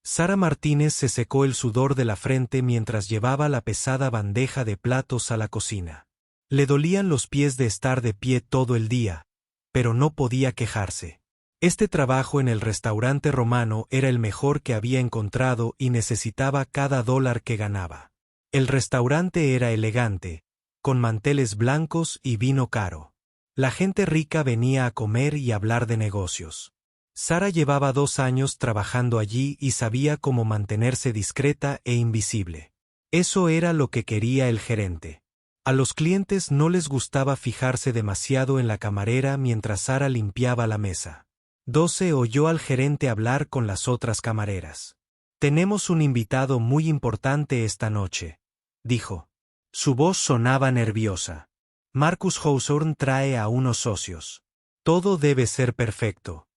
Sara Martínez se secó el sudor de la frente mientras llevaba la pesada bandeja de platos a la cocina. Le dolían los pies de estar de pie todo el día, pero no podía quejarse. Este trabajo en el restaurante romano era el mejor que había encontrado y necesitaba cada dólar que ganaba. El restaurante era elegante, con manteles blancos y vino caro. La gente rica venía a comer y hablar de negocios. Sara llevaba 2 años trabajando allí y sabía cómo mantenerse discreta e invisible. Eso era lo que quería el gerente. A los clientes no les gustaba fijarse demasiado en la camarera mientras Sara limpiaba la mesa. 12 oyó al gerente hablar con las otras camareras. «Tenemos un invitado muy importante esta noche», dijo. Su voz sonaba nerviosa. «Marcus Hawthorne trae a unos socios. Todo debe ser perfecto».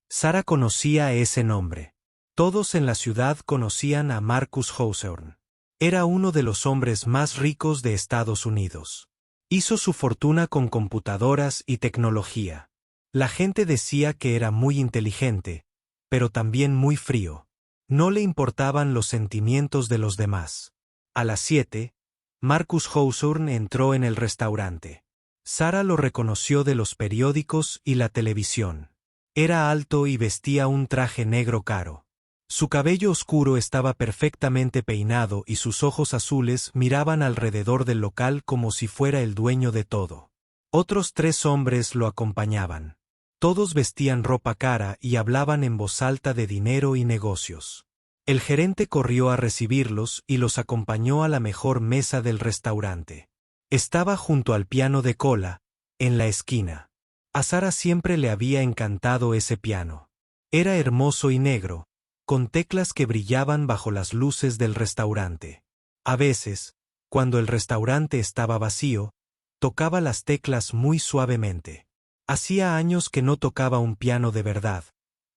Sara conocía ese nombre. Todos en la ciudad conocían a Marcus Hawthorne. Era uno de los hombres más ricos de Estados Unidos. Hizo su fortuna con computadoras y tecnología. La gente decía que era muy inteligente, pero también muy frío. No le importaban los sentimientos de los demás. A las 7, Marcus Hawthorne entró en el restaurante. Sara lo reconoció de los periódicos y la televisión. Era alto y vestía un traje negro caro. Su cabello oscuro estaba perfectamente peinado y sus ojos azules miraban alrededor del local como si fuera el dueño de todo. Otros 3 hombres lo acompañaban. Todos vestían ropa cara y hablaban en voz alta de dinero y negocios. El gerente corrió a recibirlos y los acompañó a la mejor mesa del restaurante. Estaba junto al piano de cola, en la esquina. A Sara siempre le había encantado ese piano. Era hermoso y negro, con teclas que brillaban bajo las luces del restaurante. A veces, cuando el restaurante estaba vacío, tocaba las teclas muy suavemente. Hacía años que no tocaba un piano de verdad,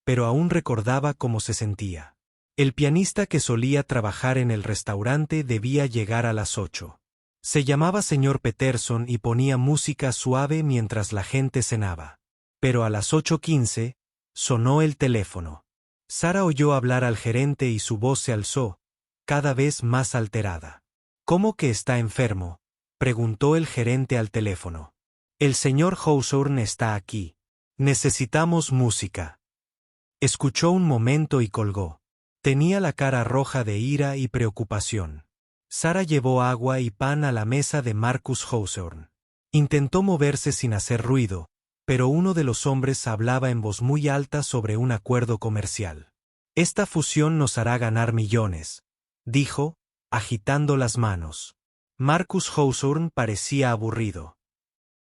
pero aún recordaba cómo se sentía. El pianista que solía trabajar en el restaurante debía llegar a las 8. Se llamaba señor Peterson y ponía música suave mientras la gente cenaba. Pero a las 8:15, sonó el teléfono. Sara oyó hablar al gerente y su voz se alzó, cada vez más alterada. «¿Cómo que está enfermo?», preguntó el gerente al teléfono. «El señor Hawthorne está aquí. Necesitamos música». Escuchó un momento y colgó. Tenía la cara roja de ira y preocupación. Sara llevó agua y pan a la mesa de Marcus Hawthorne. Intentó moverse sin hacer ruido, pero uno de los hombres hablaba en voz muy alta sobre un acuerdo comercial. «Esta fusión nos hará ganar millones», dijo, agitando las manos. Marcus Hawthorne parecía aburrido.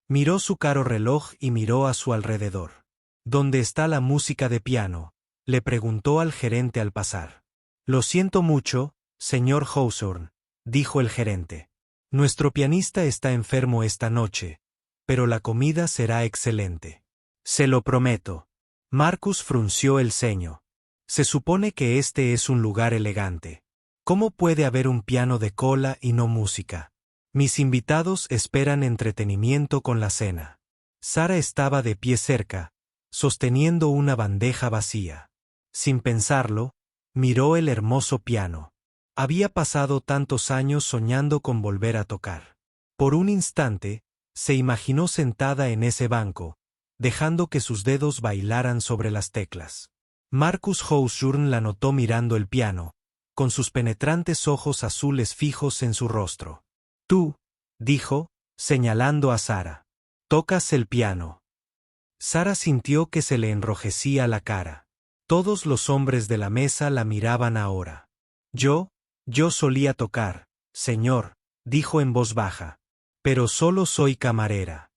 Miró su caro reloj y miró a su alrededor. «¿Dónde está la música de piano?», le preguntó al gerente al pasar. «Lo siento mucho, señor Hawthorne», dijo el gerente. «Nuestro pianista está enfermo esta noche, pero la comida será excelente. Se lo prometo». Marcus frunció el ceño. «Se supone que este es un lugar elegante. ¿Cómo puede haber un piano de cola y no música? Mis invitados esperan entretenimiento con la cena». Sara estaba de pie cerca, sosteniendo una bandeja vacía. Sin pensarlo, miró el hermoso piano. Había pasado tantos años soñando con volver a tocar. Por un instante, se imaginó sentada en ese banco, dejando que sus dedos bailaran sobre las teclas. Marcus Hawthorne la notó mirando el piano, con sus penetrantes ojos azules fijos en su rostro. «Tú», dijo, señalando a Sara. «Tocas el piano». Sara sintió que se le enrojecía la cara. Todos los hombres de la mesa la miraban ahora. Yo solía tocar, señor», dijo en voz baja. «Pero solo soy camarera».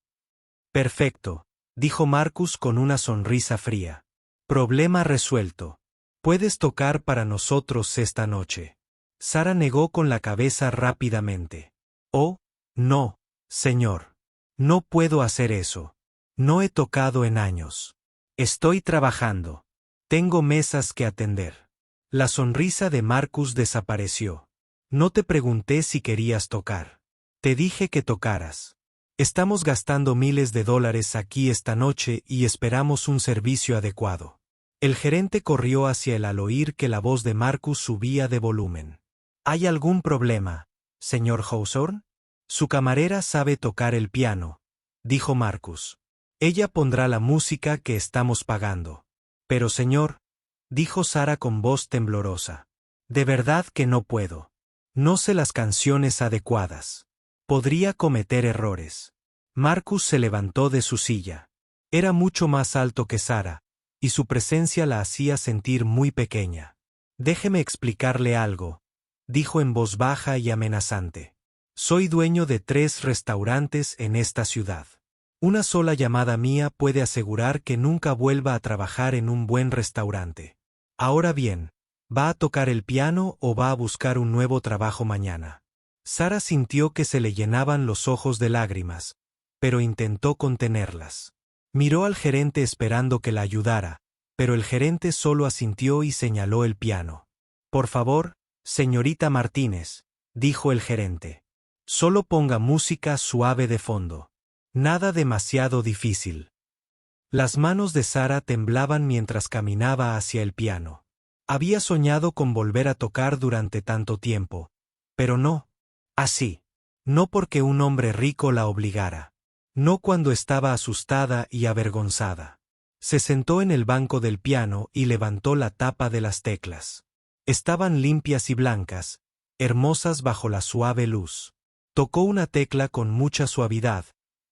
«Perfecto», dijo Marcus con una sonrisa fría. «Problema resuelto. Puedes tocar para nosotros esta noche». Sara negó con la cabeza rápidamente. «Oh, no, señor. No puedo hacer eso. No he tocado en años. Estoy trabajando. Tengo mesas que atender». La sonrisa de Marcus desapareció. «No te pregunté si querías tocar. Te dije que tocaras. Estamos gastando miles de dólares aquí esta noche y esperamos un servicio adecuado. El gerente corrió hacia él al oír que la voz de Marcus subía de volumen. ¿Hay algún problema, señor Hawthorne? Su camarera sabe tocar el piano, dijo Marcus. Ella pondrá la música que estamos pagando. Pero señor, dijo Sara con voz temblorosa. De verdad que no puedo. No sé las canciones adecuadas. Podría cometer errores. Marcus se levantó de su silla. Era mucho más alto que Sara, y su presencia la hacía sentir muy pequeña. Déjeme explicarle algo, dijo en voz baja y amenazante. Soy dueño de 3 restaurantes en esta ciudad. Una sola llamada mía puede asegurar que nunca vuelva a trabajar en un buen restaurante. Ahora bien, ¿va a tocar el piano o va a buscar un nuevo trabajo mañana? Sara sintió que se le llenaban los ojos de lágrimas, pero intentó contenerlas. Miró al gerente esperando que la ayudara, pero el gerente solo asintió y señaló el piano. Por favor, señorita Martínez, dijo el gerente. Solo ponga música suave de fondo. Nada demasiado difícil. Las manos de Sara temblaban mientras caminaba hacia el piano. Había soñado con volver a tocar durante tanto tiempo, pero no así. No porque un hombre rico la obligara. No cuando estaba asustada y avergonzada. Se sentó en el banco del piano y levantó la tapa de las teclas. Estaban limpias y blancas, hermosas bajo la suave luz. Tocó una tecla con mucha suavidad,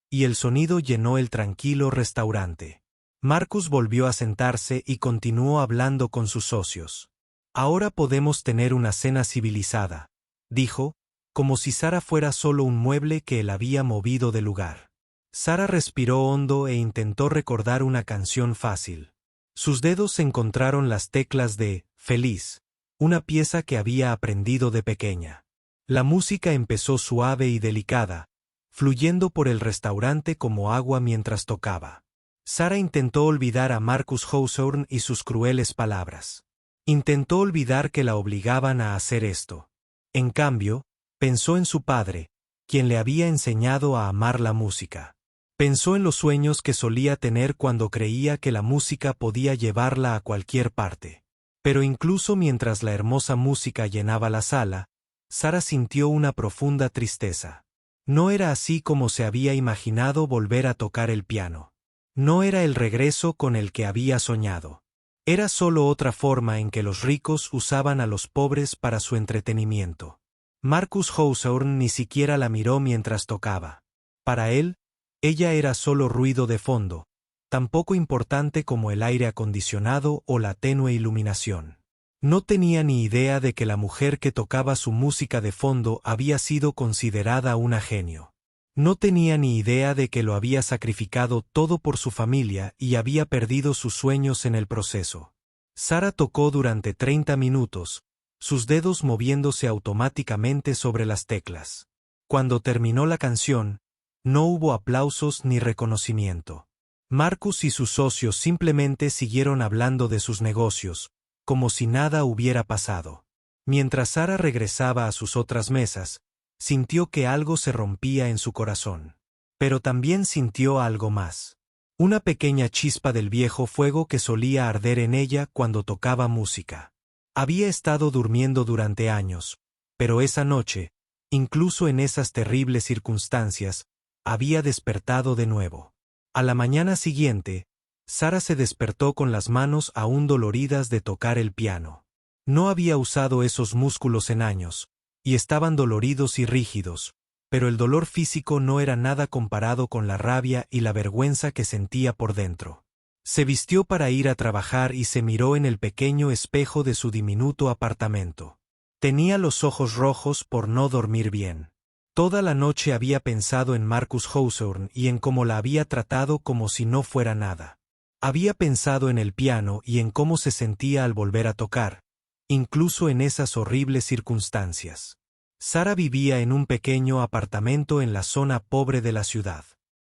y el sonido llenó el tranquilo restaurante. Marcus volvió a sentarse y continuó hablando con sus socios. Ahora podemos tener una cena civilizada, dijo, como si Sara fuera solo un mueble que él había movido de lugar. Sara respiró hondo e intentó recordar una canción fácil. Sus dedos encontraron las teclas de Feliz, una pieza que había aprendido de pequeña. La música empezó suave y delicada, fluyendo por el restaurante como agua mientras tocaba. Sara intentó olvidar a Marcus Hawthorne y sus crueles palabras. Intentó olvidar que la obligaban a hacer esto. En cambio, pensó en su padre, quien le había enseñado a amar la música. Pensó en los sueños que solía tener cuando creía que la música podía llevarla a cualquier parte. Pero incluso mientras la hermosa música llenaba la sala, Sara sintió una profunda tristeza. No era así como se había imaginado volver a tocar el piano. No era el regreso con el que había soñado. Era solo otra forma en que los ricos usaban a los pobres para su entretenimiento. Marcus Hawthorne ni siquiera la miró mientras tocaba. Para él, ella era solo ruido de fondo, tan poco importante como el aire acondicionado o la tenue iluminación. No tenía ni idea de que la mujer que tocaba su música de fondo había sido considerada una genio. No tenía ni idea de que lo había sacrificado todo por su familia y había perdido sus sueños en el proceso. Sara tocó durante 30 minutos, sus dedos moviéndose automáticamente sobre las teclas. Cuando terminó la canción, no hubo aplausos ni reconocimiento. Marcus y sus socios simplemente siguieron hablando de sus negocios, como si nada hubiera pasado. Mientras Sara regresaba a sus otras mesas, sintió que algo se rompía en su corazón. Pero también sintió algo más. Una pequeña chispa del viejo fuego que solía arder en ella cuando tocaba música. Había estado durmiendo durante años, pero esa noche, incluso en esas terribles circunstancias, había despertado de nuevo. A la mañana siguiente, Sara se despertó con las manos aún doloridas de tocar el piano. No había usado esos músculos en años, y estaban doloridos y rígidos, pero el dolor físico no era nada comparado con la rabia y la vergüenza que sentía por dentro. Se vistió para ir a trabajar y se miró en el pequeño espejo de su diminuto apartamento. Tenía los ojos rojos por no dormir bien. Toda la noche había pensado en Marcus Hawthorne y en cómo la había tratado como si no fuera nada. Había pensado en el piano y en cómo se sentía al volver a tocar, incluso en esas horribles circunstancias. Sara vivía en un pequeño apartamento en la zona pobre de la ciudad.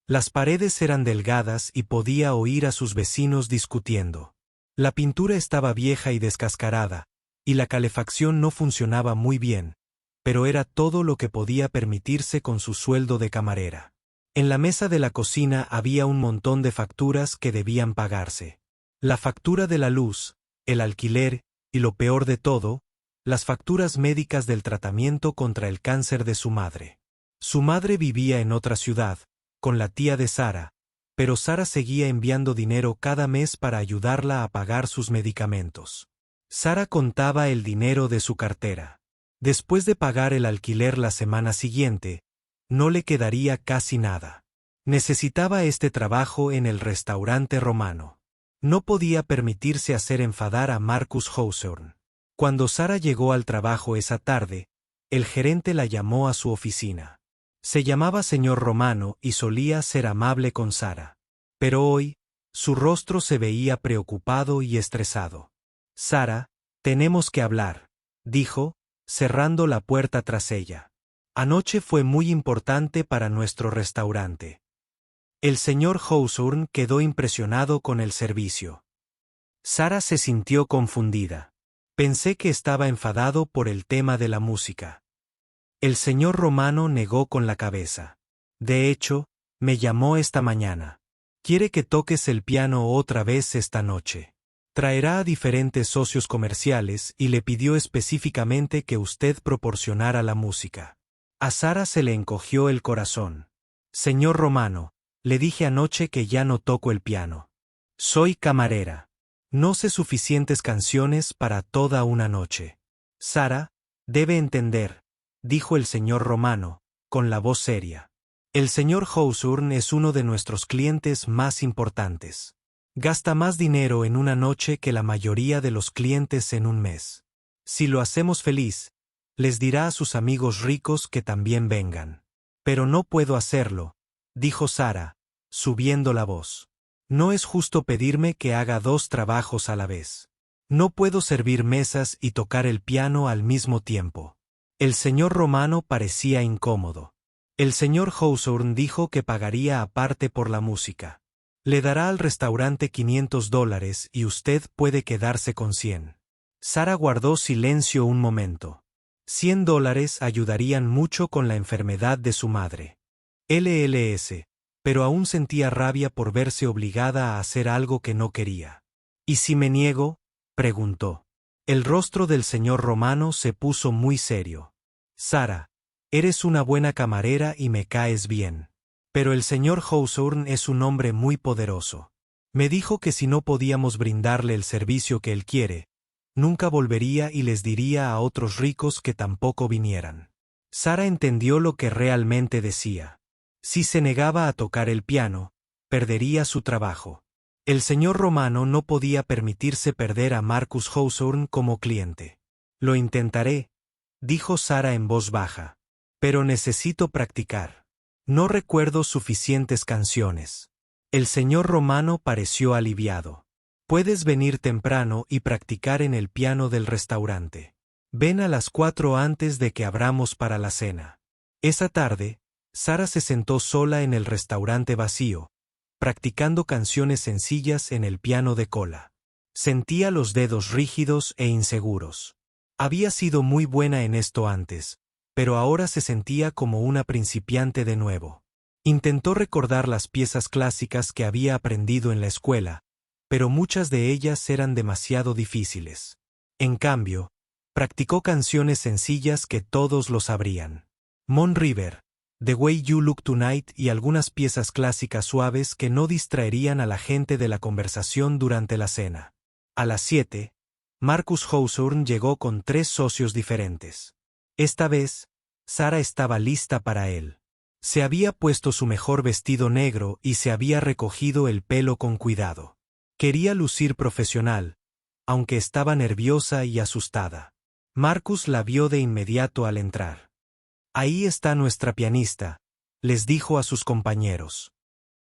Las paredes eran delgadas y podía oír a sus vecinos discutiendo. La pintura estaba vieja y descascarada, y la calefacción no funcionaba muy bien, pero era todo lo que podía permitirse con su sueldo de camarera. En la mesa de la cocina había un montón de facturas que debían pagarse. La factura de la luz, el alquiler, y lo peor de todo, las facturas médicas del tratamiento contra el cáncer de su madre. Su madre vivía en otra ciudad, con la tía de Sara, pero Sara seguía enviando dinero cada mes para ayudarla a pagar sus medicamentos. Sara contaba el dinero de su cartera. Después de pagar el alquiler la semana siguiente, no le quedaría casi nada. Necesitaba este trabajo en el restaurante romano. No podía permitirse hacer enfadar a Marcus Hawthorne. Cuando Sara llegó al trabajo esa tarde, el gerente la llamó a su oficina. Se llamaba señor Romano y solía ser amable con Sara. Pero hoy, su rostro se veía preocupado y estresado. Sara, tenemos que hablar, dijo, cerrando la puerta tras ella. Anoche fue muy importante para nuestro restaurante. El señor Hawthorne quedó impresionado con el servicio. Sara se sintió confundida. Pensé que estaba enfadado por el tema de la música. El señor Romano negó con la cabeza. De hecho, me llamó esta mañana. Quiere que toques el piano otra vez esta noche. Traerá a diferentes socios comerciales y le pidió específicamente que usted proporcionara la música. A Sara se le encogió el corazón. Señor Romano, le dije anoche que ya no toco el piano. Soy camarera. No sé suficientes canciones para toda una noche. Sara, debe entender, dijo el señor Romano, con la voz seria. El señor Hawthorne es uno de nuestros clientes más importantes. Gasta más dinero en una noche que la mayoría de los clientes en un mes. Si lo hacemos feliz, les dirá a sus amigos ricos que también vengan. Pero no puedo hacerlo, dijo Sara, subiendo la voz. No es justo pedirme que haga 2 trabajos a la vez. No puedo servir mesas y tocar el piano al mismo tiempo. El señor Romano parecía incómodo. El señor Hawthorne dijo que pagaría aparte por la música. Le dará al restaurante $500 y usted puede quedarse con 100. Sara guardó silencio un momento. $100 ayudarían mucho con la enfermedad de su madre. LLS. Pero aún sentía rabia por verse obligada a hacer algo que no quería. ¿Y si me niego?, preguntó. El rostro del señor Romano se puso muy serio. Sara, eres una buena camarera y me caes bien. Pero el señor Hawthorne es un hombre muy poderoso. Me dijo que si no podíamos brindarle el servicio que él quiere, nunca volvería y les diría a otros ricos que tampoco vinieran. Sara entendió lo que realmente decía. Si se negaba a tocar el piano, perdería su trabajo. El señor Romano no podía permitirse perder a Marcus Hawthorne como cliente. Lo intentaré, dijo Sara en voz baja. Pero necesito practicar. No recuerdo suficientes canciones. El señor Romano pareció aliviado. Puedes venir temprano y practicar en el piano del restaurante. Ven a las 4 antes de que abramos para la cena. Esa tarde, Sara se sentó sola en el restaurante vacío, practicando canciones sencillas en el piano de cola. Sentía los dedos rígidos e inseguros. Había sido muy buena en esto antes, pero ahora se sentía como una principiante de nuevo. Intentó recordar las piezas clásicas que había aprendido en la escuela, pero muchas de ellas eran demasiado difíciles. En cambio, practicó canciones sencillas que todos lo sabrían. Moon River, The Way You Look Tonight y algunas piezas clásicas suaves que no distraerían a la gente de la conversación durante la cena. A las 7, Marcus Hawthorne llegó con 3 socios diferentes. Esta vez, Sara estaba lista para él. Se había puesto su mejor vestido negro y se había recogido el pelo con cuidado. Quería lucir profesional, aunque estaba nerviosa y asustada. Marcus la vio de inmediato al entrar. Ahí está nuestra pianista, les dijo a sus compañeros.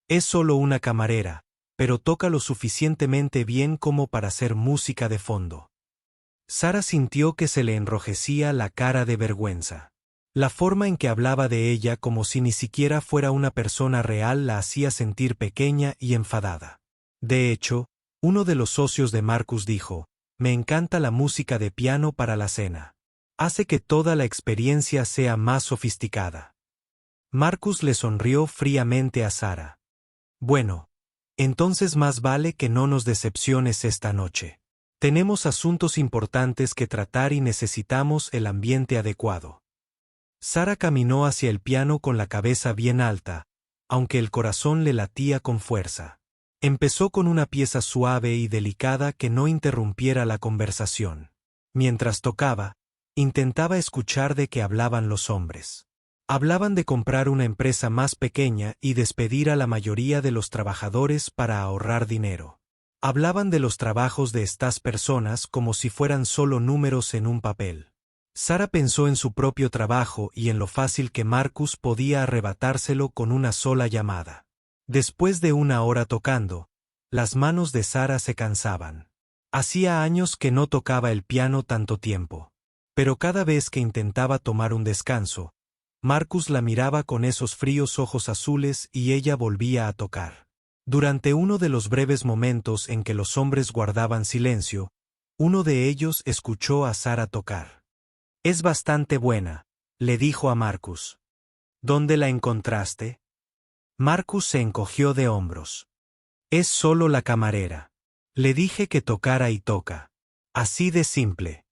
Es solo una camarera, pero toca lo suficientemente bien como para hacer música de fondo. Sara sintió que se le enrojecía la cara de vergüenza. La forma en que hablaba de ella como si ni siquiera fuera una persona real la hacía sentir pequeña y enfadada. De hecho, uno de los socios de Marcus dijo, «Me encanta la música de piano para la cena. Hace que toda la experiencia sea más sofisticada». Marcus le sonrió fríamente a Sara. «Bueno, Entonces más vale que no nos decepciones esta noche. Tenemos asuntos importantes que tratar y necesitamos el ambiente adecuado. Sara caminó hacia el piano con la cabeza bien alta, aunque el corazón le latía con fuerza. Empezó con una pieza suave y delicada que no interrumpiera la conversación. Mientras tocaba, intentaba escuchar de qué hablaban los hombres. Hablaban de comprar una empresa más pequeña y despedir a la mayoría de los trabajadores para ahorrar dinero. Hablaban de los trabajos de estas personas como si fueran solo números en un papel. Sara pensó en su propio trabajo y en lo fácil que Marcus podía arrebatárselo con una sola llamada. Después de una hora tocando, las manos de Sara se cansaban. Hacía años que no tocaba el piano tanto tiempo. Pero cada vez que intentaba tomar un descanso, Marcus la miraba con esos fríos ojos azules y ella volvía a tocar. Durante uno de los breves momentos en que los hombres guardaban silencio, uno de ellos escuchó a Sara tocar. «Es bastante buena», le dijo a Marcus. «¿Dónde la encontraste?» Marcus se encogió de hombros. «Es solo la camarera. Le dije que tocara y toca. Así de simple».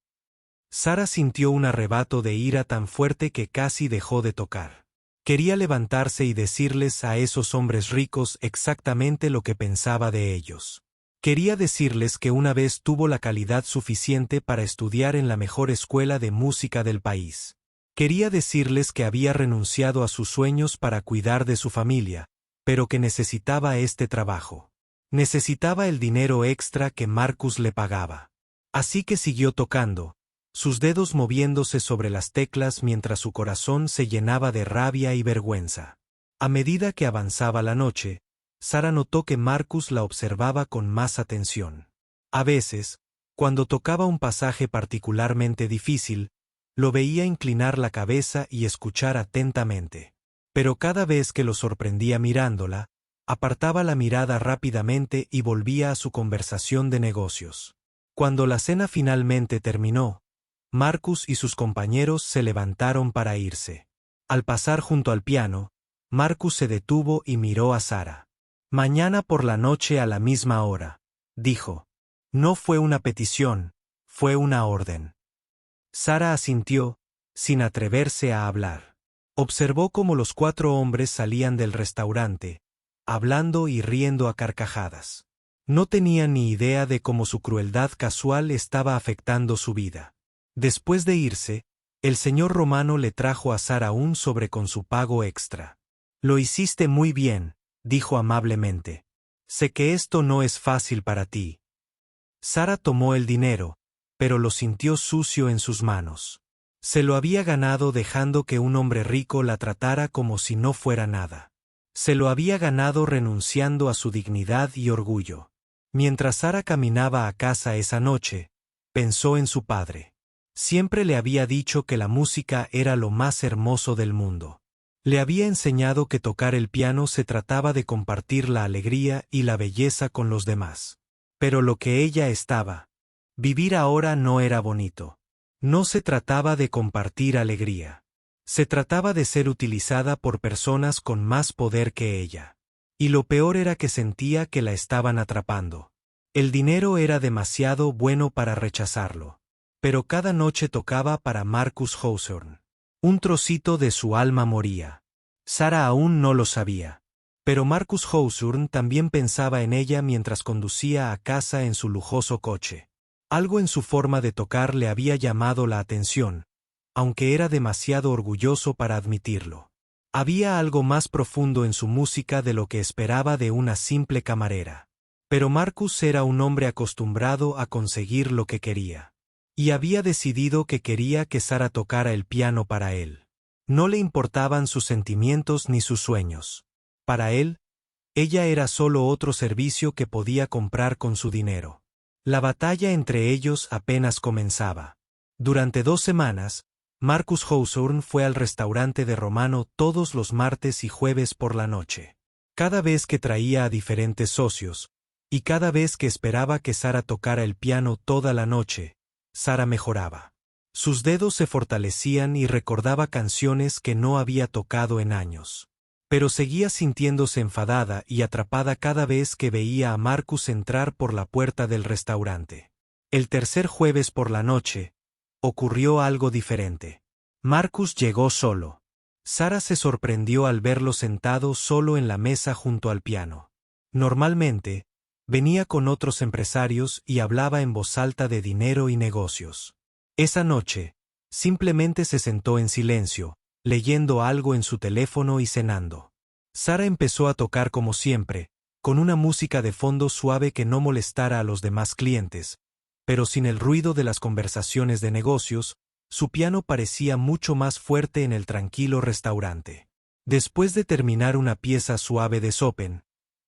Sara sintió un arrebato de ira tan fuerte que casi dejó de tocar. Quería levantarse y decirles a esos hombres ricos exactamente lo que pensaba de ellos. Quería decirles que una vez tuvo la calidad suficiente para estudiar en la mejor escuela de música del país. Quería decirles que había renunciado a sus sueños para cuidar de su familia, pero que necesitaba este trabajo. Necesitaba el dinero extra que Marcus le pagaba. Así que siguió tocando, sus dedos moviéndose sobre las teclas mientras su corazón se llenaba de rabia y vergüenza. A medida que avanzaba la noche, Sara notó que Marcus la observaba con más atención. A veces, cuando tocaba un pasaje particularmente difícil, lo veía inclinar la cabeza y escuchar atentamente. Pero cada vez que lo sorprendía mirándola, apartaba la mirada rápidamente y volvía a su conversación de negocios. Cuando la cena finalmente terminó, Marcus y sus compañeros se levantaron para irse. Al pasar junto al piano, Marcus se detuvo y miró a Sara. «Mañana por la noche a la misma hora», dijo. No fue una petición, fue una orden. Sara asintió, sin atreverse a hablar. Observó cómo los 4 hombres salían del restaurante, hablando y riendo a carcajadas. No tenía ni idea de cómo su crueldad casual estaba afectando su vida. Después de irse, el señor Romano le trajo a Sara un sobre con su pago extra. «Lo hiciste muy bien», dijo amablemente. «Sé que esto no es fácil para ti». Sara tomó el dinero, pero lo sintió sucio en sus manos. Se lo había ganado dejando que un hombre rico la tratara como si no fuera nada. Se lo había ganado renunciando a su dignidad y orgullo. Mientras Sara caminaba a casa esa noche, pensó en su padre. Siempre le había dicho que la música era lo más hermoso del mundo. Le había enseñado que tocar el piano se trataba de compartir la alegría y la belleza con los demás. Pero lo que ella estaba, vivir ahora no era bonito. No se trataba de compartir alegría. Se trataba de ser utilizada por personas con más poder que ella. Y lo peor era que sentía que la estaban atrapando. El dinero era demasiado bueno para rechazarlo. Pero cada noche tocaba para Marcus Hawthorne. Un trocito de su alma moría. Sara aún no lo sabía. Pero Marcus Hawthorne también pensaba en ella mientras conducía a casa en su lujoso coche. Algo en su forma de tocar le había llamado la atención, aunque era demasiado orgulloso para admitirlo. Había algo más profundo en su música de lo que esperaba de una simple camarera. Pero Marcus era un hombre acostumbrado a conseguir lo que quería. Y había decidido que quería que Sara tocara el piano para él. No le importaban sus sentimientos ni sus sueños. Para él, ella era solo otro servicio que podía comprar con su dinero. La batalla entre ellos apenas comenzaba. Durante 2 semanas, Marcus Hawthorne fue al restaurante de Romano todos los martes y jueves por la noche. Cada vez que traía a diferentes socios, y cada vez que esperaba que Sara tocara el piano toda la noche, Sara mejoraba. Sus dedos se fortalecían y recordaba canciones que no había tocado en años. Pero seguía sintiéndose enfadada y atrapada cada vez que veía a Marcus entrar por la puerta del restaurante. El tercer jueves por la noche, ocurrió algo diferente. Marcus llegó solo. Sara se sorprendió al verlo sentado solo en la mesa junto al piano. Normalmente, venía con otros empresarios y hablaba en voz alta de dinero y negocios. Esa noche, simplemente se sentó en silencio, leyendo algo en su teléfono y cenando. Sara empezó a tocar como siempre, con una música de fondo suave que no molestara a los demás clientes, pero sin el ruido de las conversaciones de negocios. Su piano parecía mucho más fuerte en el tranquilo restaurante. Después de terminar una pieza suave de Chopin,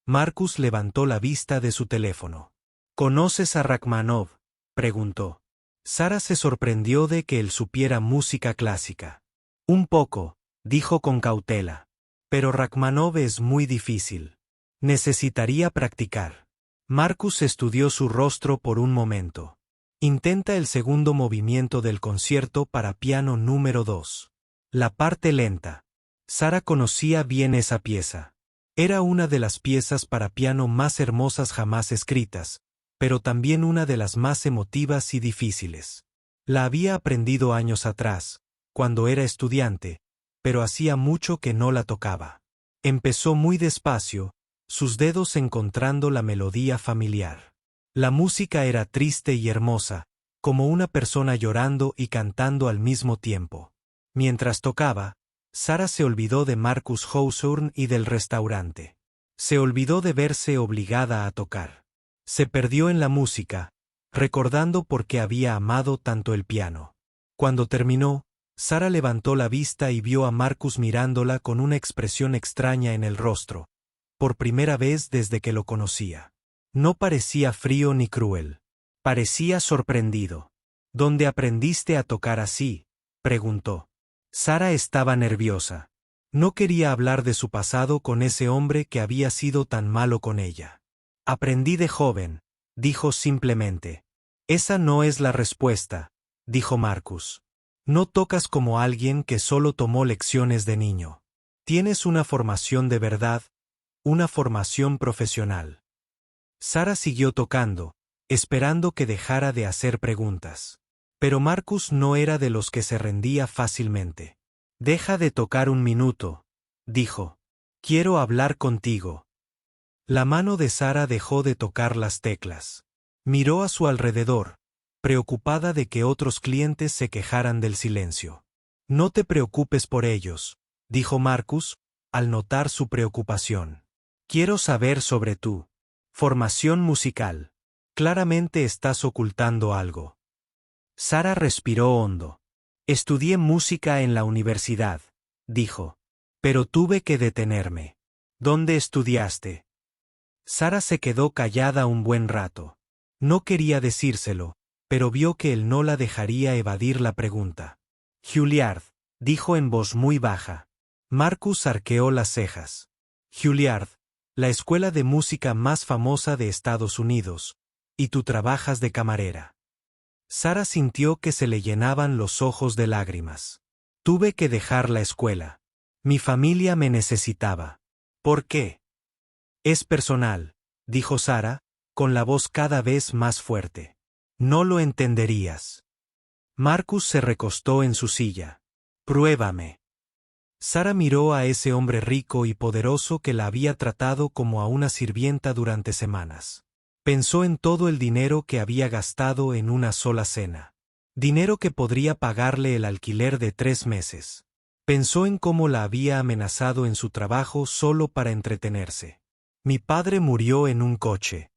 Marcus levantó la vista de su teléfono. ¿Conoces a Rachmaninoff?, preguntó. Sara se sorprendió de que él supiera música clásica. Un poco, dijo con cautela. Pero Rachmaninoff es muy difícil. Necesitaría practicar. Marcus estudió su rostro por un momento. Intenta el segundo movimiento del concierto para piano número 2. La parte lenta. Sara conocía bien esa pieza. Era una de las piezas para piano más hermosas jamás escritas, pero también una de las más emotivas y difíciles. La había aprendido años atrás, cuando era estudiante, pero hacía mucho que no la tocaba. Empezó muy despacio, sus dedos encontrando la melodía familiar. La música era triste y hermosa, como una persona llorando y cantando al mismo tiempo. Mientras tocaba, Sara se olvidó de Marcus Hawthorne y del restaurante. Se olvidó de verse obligada a tocar. Se perdió en la música, recordando por qué había amado tanto el piano. Cuando terminó, Sara levantó la vista y vio a Marcus mirándola con una expresión extraña en el rostro, por primera vez desde que lo conocía. No parecía frío ni cruel. Parecía sorprendido. ¿Dónde aprendiste a tocar así?, preguntó. Sara estaba nerviosa. No quería hablar de su pasado con ese hombre que había sido tan malo con ella. Aprendí de joven, dijo simplemente. Esa no es la respuesta, dijo Marcus. No tocas como alguien que solo tomó lecciones de niño. Tienes una formación de verdad, una formación profesional. Sara siguió tocando, esperando que dejara de hacer preguntas. Pero Marcus no era de los que se rendía fácilmente. Deja de tocar un minuto, dijo. Quiero hablar contigo. La mano de Sara dejó de tocar las teclas. Miró a su alrededor, preocupada de que otros clientes se quejaran del silencio. No te preocupes por ellos, dijo Marcus, al notar su preocupación. Quiero saber sobre tu formación musical. Claramente estás ocultando algo. Sara respiró hondo. Estudié música en la universidad, dijo. Pero tuve que detenerme. ¿Dónde estudiaste? Sara se quedó callada un buen rato. No quería decírselo, pero vio que él no la dejaría evadir la pregunta. Juilliard, dijo en voz muy baja. Marcus arqueó las cejas. Juilliard, la escuela de música más famosa de Estados Unidos, y tú trabajas de camarera. Sara sintió que se le llenaban los ojos de lágrimas. Tuve que dejar la escuela. Mi familia me necesitaba. ¿Por qué? Es personal, dijo Sara, con la voz cada vez más fuerte. No lo entenderías. Marcus se recostó en su silla. Pruébame. Sara miró a ese hombre rico y poderoso que la había tratado como a una sirvienta durante semanas. Pensó en todo el dinero que había gastado en una sola cena. Dinero que podría pagarle el alquiler de 3 meses. Pensó en cómo la había amenazado en su trabajo solo para entretenerse. Mi padre murió en un coche.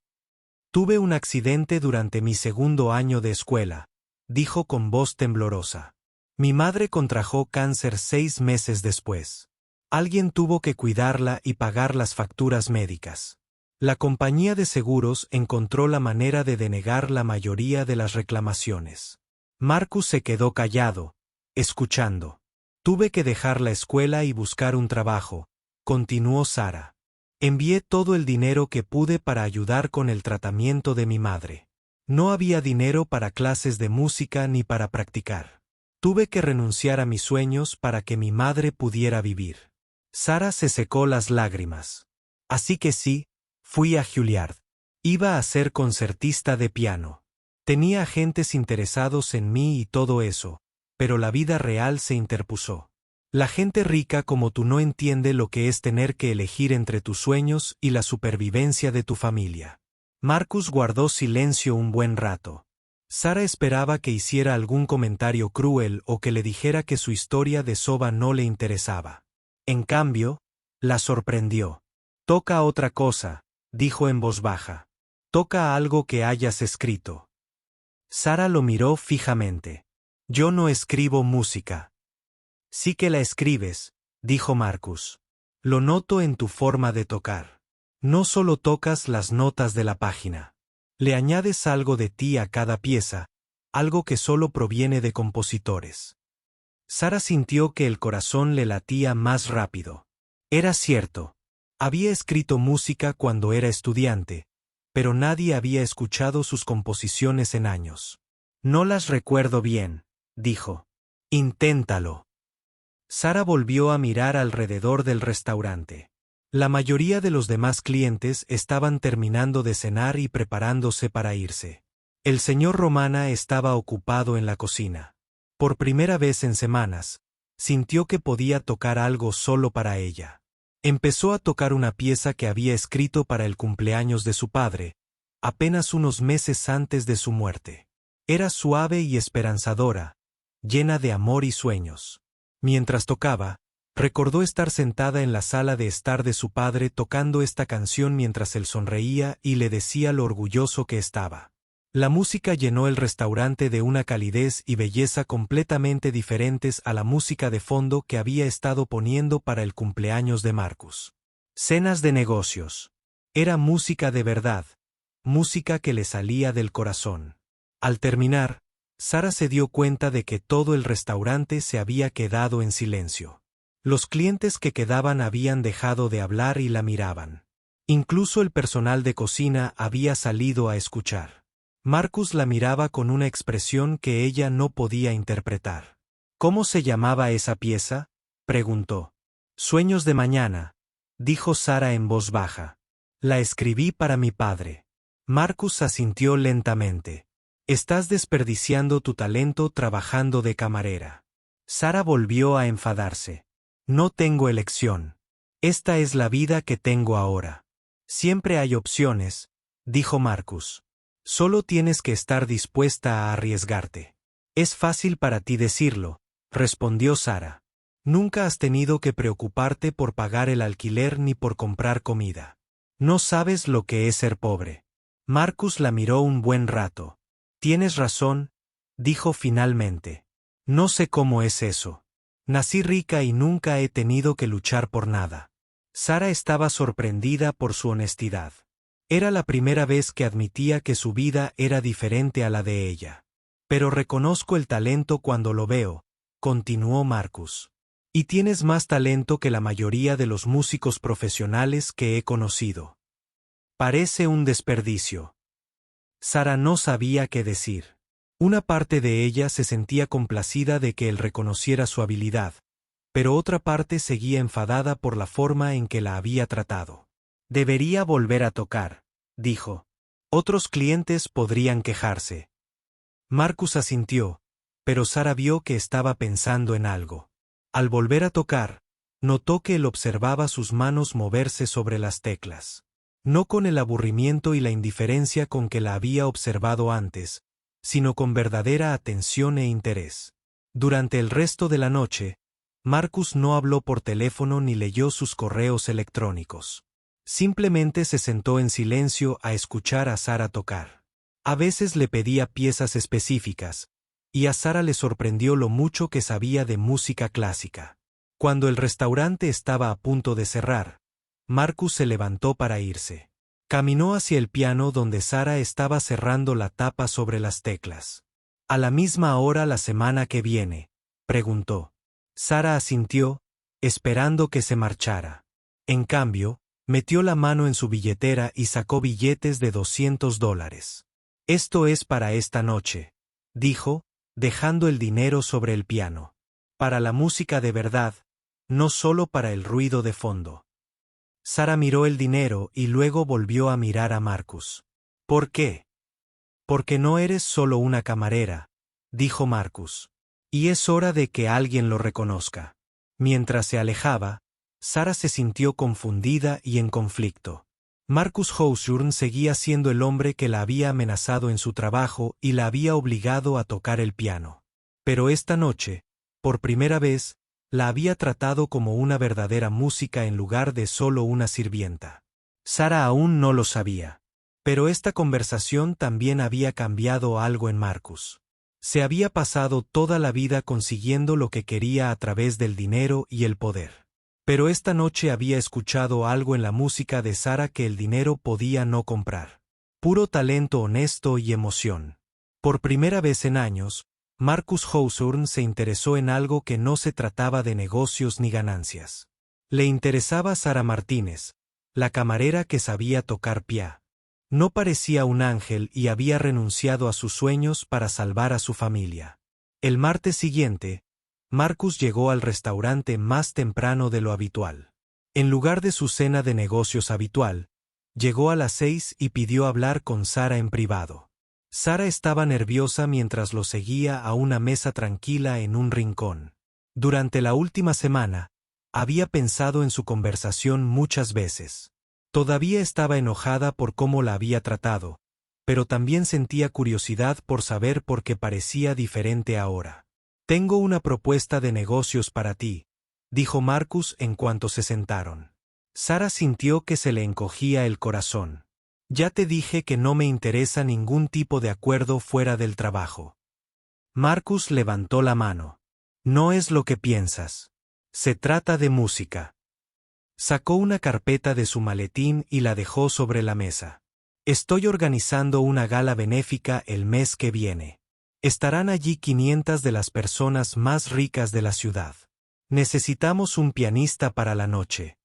Tuve un accidente durante mi segundo año de escuela, dijo con voz temblorosa. Mi madre contrajo cáncer 6 meses después. Alguien tuvo que cuidarla y pagar las facturas médicas. La compañía de seguros encontró la manera de denegar la mayoría de las reclamaciones. Marcus se quedó callado, escuchando. Tuve que dejar la escuela y buscar un trabajo, continuó Sara. Envié todo el dinero que pude para ayudar con el tratamiento de mi madre. No había dinero para clases de música ni para practicar. Tuve que renunciar a mis sueños para que mi madre pudiera vivir. Sara se secó las lágrimas. Así que sí, fui a Juilliard. Iba a ser concertista de piano. Tenía agentes interesados en mí y todo eso, pero la vida real se interpuso. La gente rica como tú no entiende lo que es tener que elegir entre tus sueños y la supervivencia de tu familia. Marcus guardó silencio un buen rato. Sara esperaba que hiciera algún comentario cruel o que le dijera que su historia de soba no le interesaba. En cambio, la sorprendió. «Toca otra cosa», dijo en voz baja. «Toca algo que hayas escrito». Sara lo miró fijamente. «Yo no escribo música». «Sí que la escribes», dijo Marcus. «Lo noto en tu forma de tocar. No solo tocas las notas de la página. Le añades algo de ti a cada pieza, algo que solo proviene de compositores». Sara sintió que el corazón le latía más rápido. Era cierto. Había escrito música cuando era estudiante, pero nadie había escuchado sus composiciones en años. «No las recuerdo bien», dijo. «Inténtalo». Sara volvió a mirar alrededor del restaurante. La mayoría de los demás clientes estaban terminando de cenar y preparándose para irse. El señor Romana estaba ocupado en la cocina. Por primera vez en semanas, sintió que podía tocar algo solo para ella. Empezó a tocar una pieza que había escrito para el cumpleaños de su padre, apenas unos meses antes de su muerte. Era suave y esperanzadora, llena de amor y sueños. Mientras tocaba, recordó estar sentada en la sala de estar de su padre tocando esta canción mientras él sonreía y le decía lo orgulloso que estaba. La música llenó el restaurante de una calidez y belleza completamente diferentes a la música de fondo que había estado poniendo para el cumpleaños de Marcus. Cenas de negocios. Era música de verdad, música que le salía del corazón. Al terminar, Sara se dio cuenta de que todo el restaurante se había quedado en silencio. Los clientes que quedaban habían dejado de hablar y la miraban. Incluso el personal de cocina había salido a escuchar. Marcus la miraba con una expresión que ella no podía interpretar. «¿Cómo se llamaba esa pieza?», preguntó. «Sueños de mañana», dijo Sara en voz baja. «La escribí para mi padre». Marcus asintió lentamente. «Estás desperdiciando tu talento trabajando de camarera». Sara volvió a enfadarse. «No tengo elección. Esta es la vida que tengo ahora». «Siempre hay opciones», dijo Marcus. «Solo tienes que estar dispuesta a arriesgarte». «Es fácil para ti decirlo», respondió Sara. «Nunca has tenido que preocuparte por pagar el alquiler ni por comprar comida. No sabes lo que es ser pobre». Marcus la miró un buen rato. «Tienes razón», dijo finalmente. «No sé cómo es eso. Nací rica y nunca he tenido que luchar por nada». Sara estaba sorprendida por su honestidad. Era la primera vez que admitía que su vida era diferente a la de ella. «Pero reconozco el talento cuando lo veo», continuó Marcus. «Y tienes más talento que la mayoría de los músicos profesionales que he conocido. Parece un desperdicio». Sara no sabía qué decir. Una parte de ella se sentía complacida de que él reconociera su habilidad, pero otra parte seguía enfadada por la forma en que la había tratado. «Debería volver a tocar», dijo. «Otros clientes podrían quejarse». Marcus asintió, pero Sara vio que estaba pensando en algo. Al volver a tocar, notó que él observaba sus manos moverse sobre las teclas. No con el aburrimiento y la indiferencia con que la había observado antes, sino con verdadera atención e interés. Durante el resto de la noche, Marcus no habló por teléfono ni leyó sus correos electrónicos. Simplemente se sentó en silencio a escuchar a Sara tocar. A veces le pedía piezas específicas, y a Sara le sorprendió lo mucho que sabía de música clásica. Cuando el restaurante estaba a punto de cerrar, Marcus se levantó para irse. Caminó hacia el piano donde Sara estaba cerrando la tapa sobre las teclas. «¿A la misma hora la semana que viene?», preguntó. Sara asintió, esperando que se marchara. En cambio, metió la mano en su billetera y sacó billetes de $200. «Esto es para esta noche», dijo, dejando el dinero sobre el piano. «Para la música de verdad», no solo para el ruido de fondo. Sara miró el dinero y luego volvió a mirar a Marcus. ¿Por qué? Porque no eres solo una camarera, dijo Marcus. Y es hora de que alguien lo reconozca. Mientras se alejaba, Sara se sintió confundida y en conflicto. Marcus Haushurn seguía siendo el hombre que la había amenazado en su trabajo y la había obligado a tocar el piano. Pero esta noche, por primera vez, la había tratado como una verdadera música en lugar de solo una sirvienta. Sara aún no lo sabía. Pero esta conversación también había cambiado algo en Marcus. Se había pasado toda la vida consiguiendo lo que quería a través del dinero y el poder. Pero esta noche había escuchado algo en la música de Sara que el dinero podía no comprar. Puro talento honesto y emoción. Por primera vez en años, Marcus Haushurn se interesó en algo que no se trataba de negocios ni ganancias. Le interesaba Sara Martínez, la camarera que sabía tocar piano. No parecía un ángel y había renunciado a sus sueños para salvar a su familia. El martes siguiente, Marcus llegó al restaurante más temprano de lo habitual. En lugar de su cena de negocios habitual, llegó a las 6 y pidió hablar con Sara en privado. Sara estaba nerviosa mientras lo seguía a una mesa tranquila en un rincón. Durante la última semana, había pensado en su conversación muchas veces. Todavía estaba enojada por cómo la había tratado, pero también sentía curiosidad por saber por qué parecía diferente ahora. Tengo una propuesta de negocios para ti, dijo Marcus en cuanto se sentaron. Sara sintió que se le encogía el corazón. Ya te dije que no me interesa ningún tipo de acuerdo fuera del trabajo. Marcus levantó la mano. No es lo que piensas. Se trata de música. Sacó una carpeta de su maletín y la dejó sobre la mesa. Estoy organizando una gala benéfica el mes que viene. Estarán allí 500 de las personas más ricas de la ciudad. Necesitamos un pianista para la noche.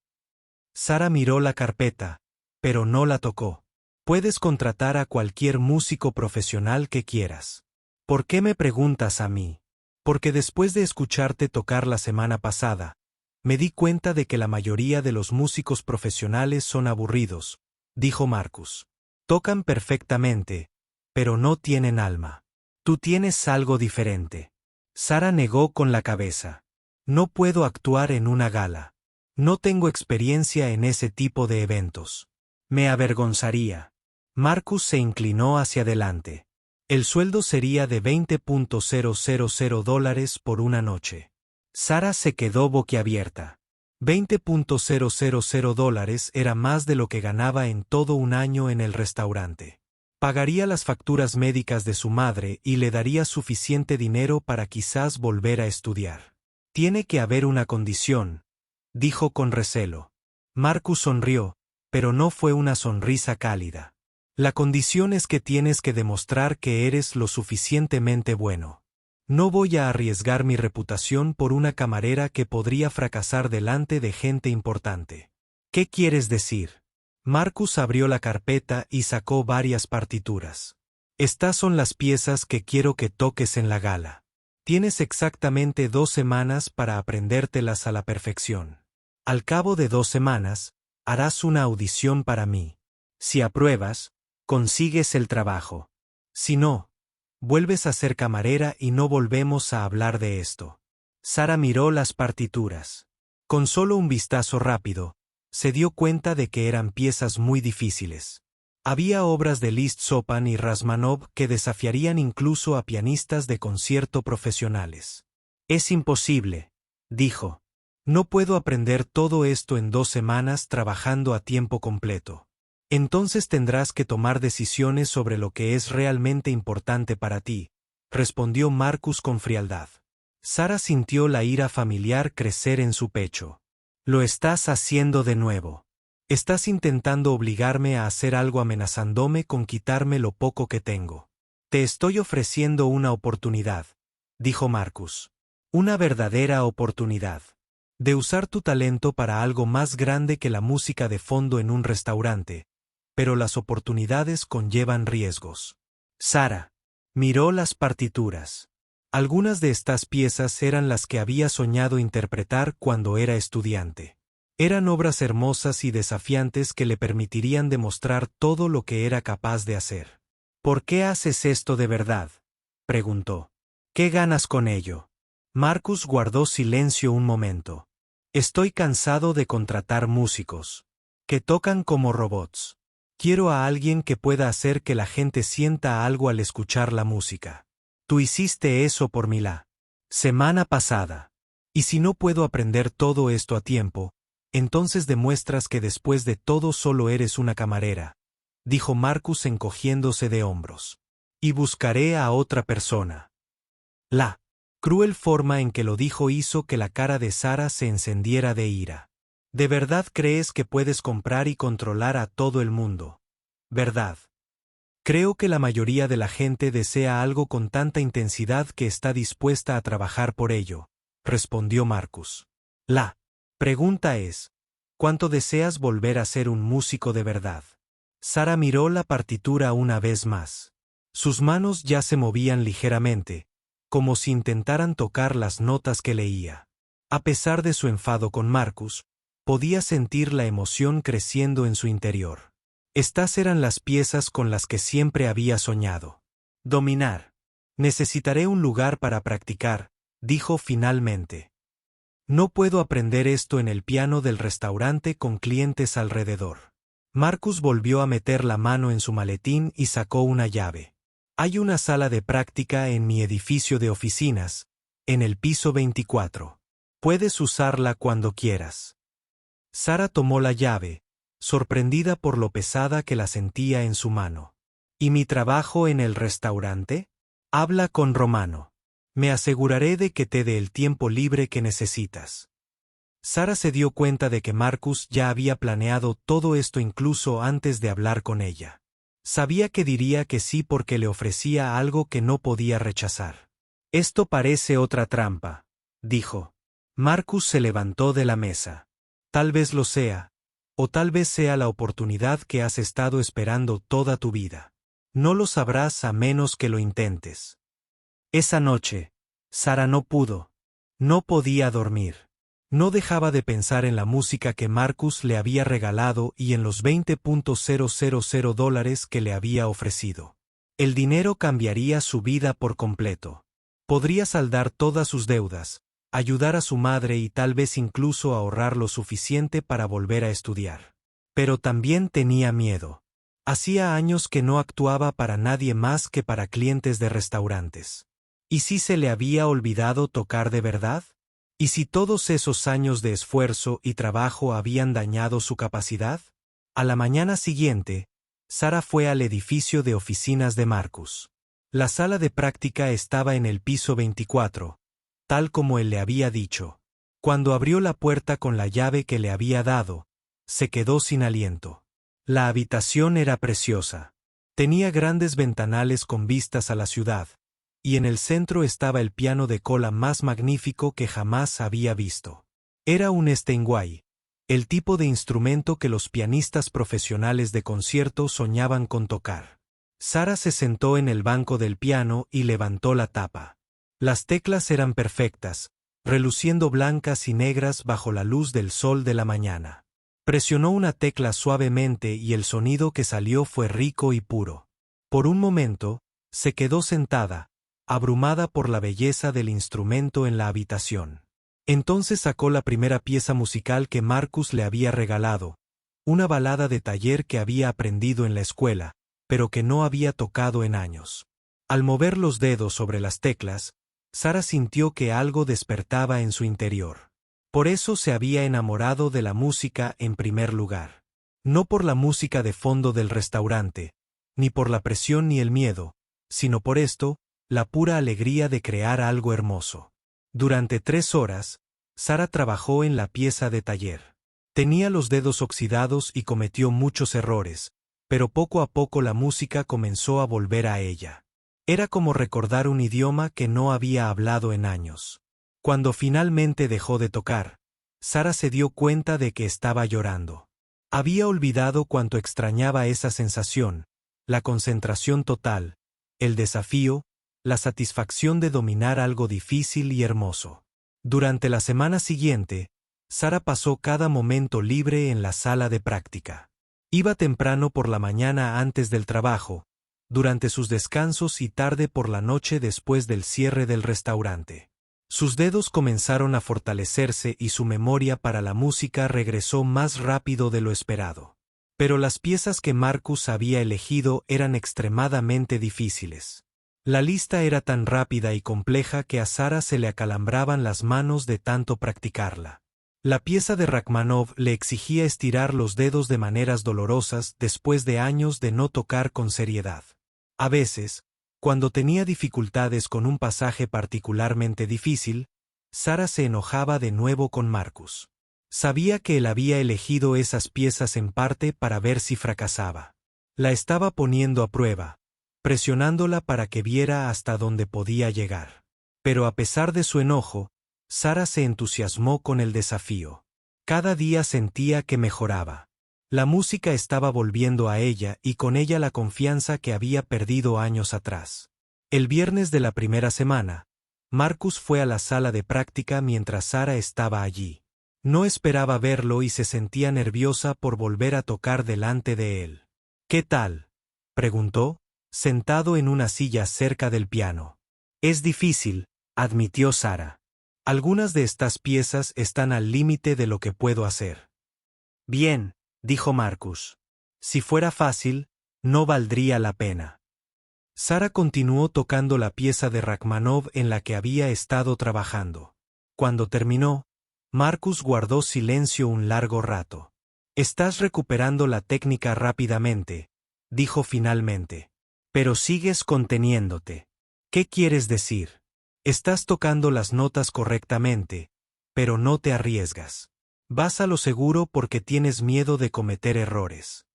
Sara miró la carpeta, pero no la tocó. Puedes contratar a cualquier músico profesional que quieras. ¿Por qué me preguntas a mí? Porque después de escucharte tocar la semana pasada, me di cuenta de que la mayoría de los músicos profesionales son aburridos, dijo Marcus. Tocan perfectamente, pero no tienen alma. Tú tienes algo diferente. Sara negó con la cabeza. No puedo actuar en una gala. No tengo experiencia en ese tipo de eventos. Me avergonzaría. Marcus se inclinó hacia adelante. El sueldo sería de $20,000 por una noche. Sara se quedó boquiabierta. $20,000 era más de lo que ganaba en todo un año en el restaurante. Pagaría las facturas médicas de su madre y le daría suficiente dinero para quizás volver a estudiar. Tiene que haber una condición, dijo con recelo. Marcus sonrió, pero no fue una sonrisa cálida. La condición es que tienes que demostrar que eres lo suficientemente bueno. No voy a arriesgar mi reputación por una camarera que podría fracasar delante de gente importante. ¿Qué quieres decir? Marcus abrió la carpeta y sacó varias partituras. Estas son las piezas que quiero que toques en la gala. Tienes exactamente 2 semanas para aprendértelas a la perfección. Al cabo de 2 semanas, harás una audición para mí. Si apruebas, consigues el trabajo. Si no, vuelves a ser camarera y no volvemos a hablar de esto. Sara miró las partituras. Con solo un vistazo rápido, se dio cuenta de que eran piezas muy difíciles. Había obras de Liszt, Chopin y Rachmaninoff que desafiarían incluso a pianistas de concierto profesionales. Es imposible, dijo. No puedo aprender todo esto en 2 semanas trabajando a tiempo completo. Entonces tendrás que tomar decisiones sobre lo que es realmente importante para ti, respondió Marcus con frialdad. Sara sintió la ira familiar crecer en su pecho. Lo estás haciendo de nuevo. Estás intentando obligarme a hacer algo amenazándome con quitarme lo poco que tengo. Te estoy ofreciendo una oportunidad, dijo Marcus. Una verdadera oportunidad. De usar tu talento para algo más grande que la música de fondo en un restaurante. Pero las oportunidades conllevan riesgos. Sara miró las partituras. Algunas de estas piezas eran las que había soñado interpretar cuando era estudiante. Eran obras hermosas y desafiantes que le permitirían demostrar todo lo que era capaz de hacer. ¿Por qué haces esto de verdad?, preguntó. ¿Qué ganas con ello? Marcus guardó silencio un momento. Estoy cansado de contratar músicos que tocan como robots. Quiero a alguien que pueda hacer que la gente sienta algo al escuchar la música. Tú hiciste eso por mí la semana pasada. Y si no puedo aprender todo esto a tiempo, entonces demuestras que después de todo solo eres una camarera, dijo Marcus encogiéndose de hombros. Y buscaré a otra persona. La cruel forma en que lo dijo hizo que la cara de Sara se encendiera de ira. ¿De verdad crees que puedes comprar y controlar a todo el mundo? ¿Verdad? Creo que la mayoría de la gente desea algo con tanta intensidad que está dispuesta a trabajar por ello, respondió Marcus. La pregunta es, ¿cuánto deseas volver a ser un músico de verdad? Sara miró la partitura una vez más. Sus manos ya se movían ligeramente, como si intentaran tocar las notas que leía. A pesar de su enfado con Marcus, podía sentir la emoción creciendo en su interior. Estas eran las piezas con las que siempre había soñado. Dominar. Necesitaré un lugar para practicar, dijo finalmente. No puedo aprender esto en el piano del restaurante con clientes alrededor. Marcus volvió a meter la mano en su maletín y sacó una llave. Hay una sala de práctica en mi edificio de oficinas, en el piso 24. Puedes usarla cuando quieras. Sara tomó la llave, sorprendida por lo pesada que la sentía en su mano. ¿Y mi trabajo en el restaurante? Habla con Romano. Me aseguraré de que te dé el tiempo libre que necesitas. Sara se dio cuenta de que Marcus ya había planeado todo esto incluso antes de hablar con ella. Sabía que diría que sí porque le ofrecía algo que no podía rechazar. Esto parece otra trampa, dijo. Marcus se levantó de la mesa. Tal vez lo sea, o tal vez sea la oportunidad que has estado esperando toda tu vida. No lo sabrás a menos que lo intentes. Esa noche, Sara no podía dormir. No dejaba de pensar en la música que Marcus le había regalado y en los $20,000 que le había ofrecido. El dinero cambiaría su vida por completo. Podría saldar todas sus deudas, ayudar a su madre y tal vez incluso ahorrar lo suficiente para volver a estudiar. Pero también tenía miedo. Hacía años que no actuaba para nadie más que para clientes de restaurantes. ¿Y si se le había olvidado tocar de verdad? ¿Y si todos esos años de esfuerzo y trabajo habían dañado su capacidad? A la mañana siguiente, Sara fue al edificio de oficinas de Marcus. La sala de práctica estaba en el piso 24, tal como él le había dicho. Cuando abrió la puerta con la llave que le había dado, se quedó sin aliento. La habitación era preciosa. Tenía grandes ventanales con vistas a la ciudad, y en el centro estaba el piano de cola más magnífico que jamás había visto. Era un Steinway, el tipo de instrumento que los pianistas profesionales de concierto soñaban con tocar. Sara se sentó en el banco del piano y levantó la tapa. Las teclas eran perfectas, reluciendo blancas y negras bajo la luz del sol de la mañana. Presionó una tecla suavemente y el sonido que salió fue rico y puro. Por un momento, se quedó sentada, abrumada por la belleza del instrumento en la habitación. Entonces sacó la primera pieza musical que Marcus le había regalado, una balada de taller que había aprendido en la escuela, pero que no había tocado en años. Al mover los dedos sobre las teclas, Sara sintió que algo despertaba en su interior. Por eso se había enamorado de la música en primer lugar. No por la música de fondo del restaurante, ni por la presión ni el miedo, sino por esto, la pura alegría de crear algo hermoso. Durante 3 horas, Sara trabajó en la pieza de taller. Tenía los dedos oxidados y cometió muchos errores, pero poco a poco la música comenzó a volver a ella. Era como recordar un idioma que no había hablado en años. Cuando finalmente dejó de tocar, Sara se dio cuenta de que estaba llorando. Había olvidado cuánto extrañaba esa sensación, la concentración total, el desafío, la satisfacción de dominar algo difícil y hermoso. Durante la semana siguiente, Sara pasó cada momento libre en la sala de práctica. Iba temprano por la mañana antes del trabajo, durante sus descansos y tarde por la noche después del cierre del restaurante. Sus dedos comenzaron a fortalecerse y su memoria para la música regresó más rápido de lo esperado. Pero las piezas que Marcus había elegido eran extremadamente difíciles. La lista era tan rápida y compleja que a Sara se le acalambraban las manos de tanto practicarla. La pieza de Rachmaninoff le exigía estirar los dedos de maneras dolorosas después de años de no tocar con seriedad. A veces, cuando tenía dificultades con un pasaje particularmente difícil, Sara se enojaba de nuevo con Marcus. Sabía que él había elegido esas piezas en parte para ver si fracasaba. La estaba poniendo a prueba, presionándola para que viera hasta dónde podía llegar. Pero a pesar de su enojo, Sara se entusiasmó con el desafío. Cada día sentía que mejoraba. La música estaba volviendo a ella y con ella la confianza que había perdido años atrás. El viernes de la primera semana, Marcus fue a la sala de práctica mientras Sara estaba allí. No esperaba verlo y se sentía nerviosa por volver a tocar delante de él. «¿Qué tal?», preguntó, sentado en una silla cerca del piano. «Es difícil», admitió Sara. «Algunas de estas piezas están al límite de lo que puedo hacer». «Bien», dijo Marcus. «Si fuera fácil, no valdría la pena». Sara continuó tocando la pieza de Rachmaninoff en la que había estado trabajando. Cuando terminó, Marcus guardó silencio un largo rato. «Estás recuperando la técnica rápidamente», dijo finalmente. «Pero sigues conteniéndote. ¿Qué quieres decir? Estás tocando las notas correctamente, pero no te arriesgas. Vas a lo seguro porque tienes miedo de cometer errores».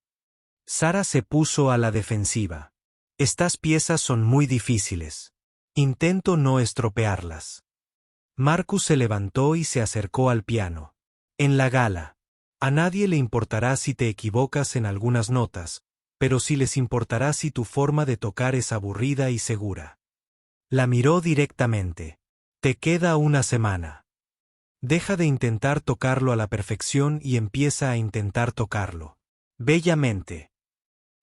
Sara se puso a la defensiva. «Estas piezas son muy difíciles. Intento no estropearlas». Marcus se levantó y se acercó al piano. «En la gala. A nadie le importará si te equivocas en algunas notas, pero sí les importará si tu forma de tocar es aburrida y segura». La miró directamente. «Te queda una semana. Deja de intentar tocarlo a la perfección y empieza a intentar tocarlo bellamente».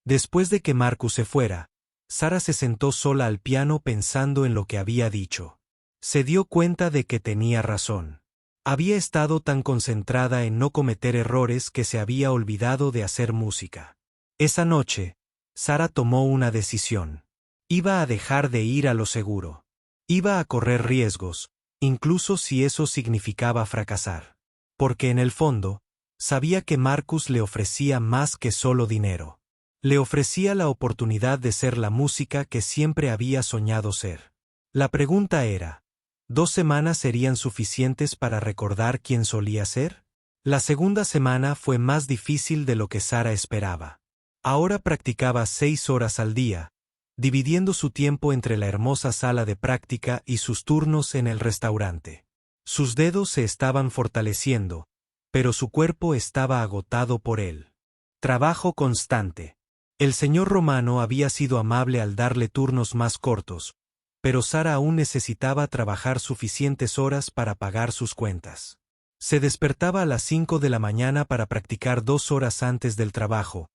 Después de que Marcus se fuera, Sara se sentó sola al piano pensando en lo que había dicho. Se dio cuenta de que tenía razón. Había estado tan concentrada en no cometer errores que se había olvidado de hacer música. Esa noche, Sara tomó una decisión. Iba a dejar de ir a lo seguro. Iba a correr riesgos, incluso si eso significaba fracasar. Porque en el fondo, sabía que Marcus le ofrecía más que solo dinero. Le ofrecía la oportunidad de ser la música que siempre había soñado ser. La pregunta era, ¿2 semanas serían suficientes para recordar quién solía ser? La segunda semana fue más difícil de lo que Sara esperaba. Ahora practicaba 6 horas al día, dividiendo su tiempo entre la hermosa sala de práctica y sus turnos en el restaurante. Sus dedos se estaban fortaleciendo, pero su cuerpo estaba agotado por él. Trabajo constante. El señor Romano había sido amable al darle turnos más cortos, pero Sara aún necesitaba trabajar suficientes horas para pagar sus cuentas. Se despertaba a las 5 de la mañana para practicar 2 horas antes del trabajo,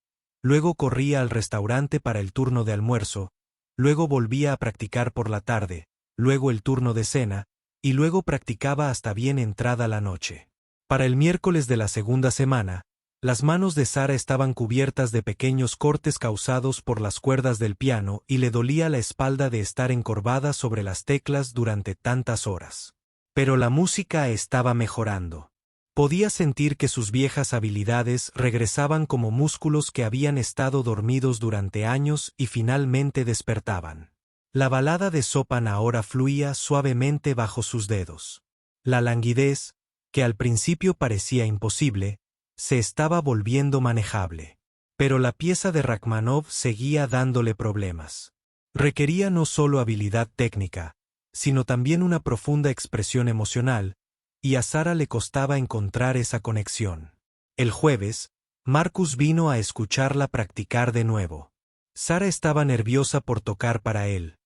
luego corría al restaurante para el turno de almuerzo, luego volvía a practicar por la tarde, luego el turno de cena, y luego practicaba hasta bien entrada la noche. Para el miércoles de la segunda semana, las manos de Sara estaban cubiertas de pequeños cortes causados por las cuerdas del piano y le dolía la espalda de estar encorvada sobre las teclas durante tantas horas. Pero la música estaba mejorando. Podía sentir que sus viejas habilidades regresaban como músculos que habían estado dormidos durante años y finalmente despertaban. La balada de Chopin ahora fluía suavemente bajo sus dedos. La languidez, que al principio parecía imposible, se estaba volviendo manejable. Pero la pieza de Rachmaninoff seguía dándole problemas. Requería no solo habilidad técnica, sino también una profunda expresión emocional, y a Sara le costaba encontrar esa conexión. El jueves, Marcus vino a escucharla practicar de nuevo. Sara estaba nerviosa por tocar para él,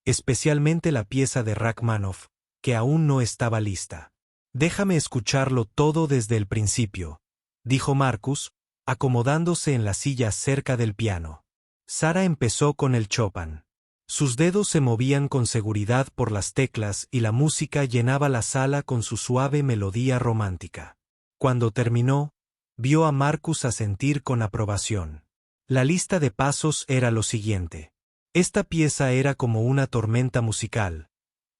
especialmente la pieza de Rachmaninoff, que aún no estaba lista. Déjame escucharlo todo desde el principio, dijo Marcus, acomodándose en la silla cerca del piano. Sara empezó con el Chopin. Sus dedos se movían con seguridad por las teclas y la música llenaba la sala con su suave melodía romántica. Cuando terminó, vio a Marcus asentir con aprobación. La lista de pasos era lo siguiente. Esta pieza era como una tormenta musical,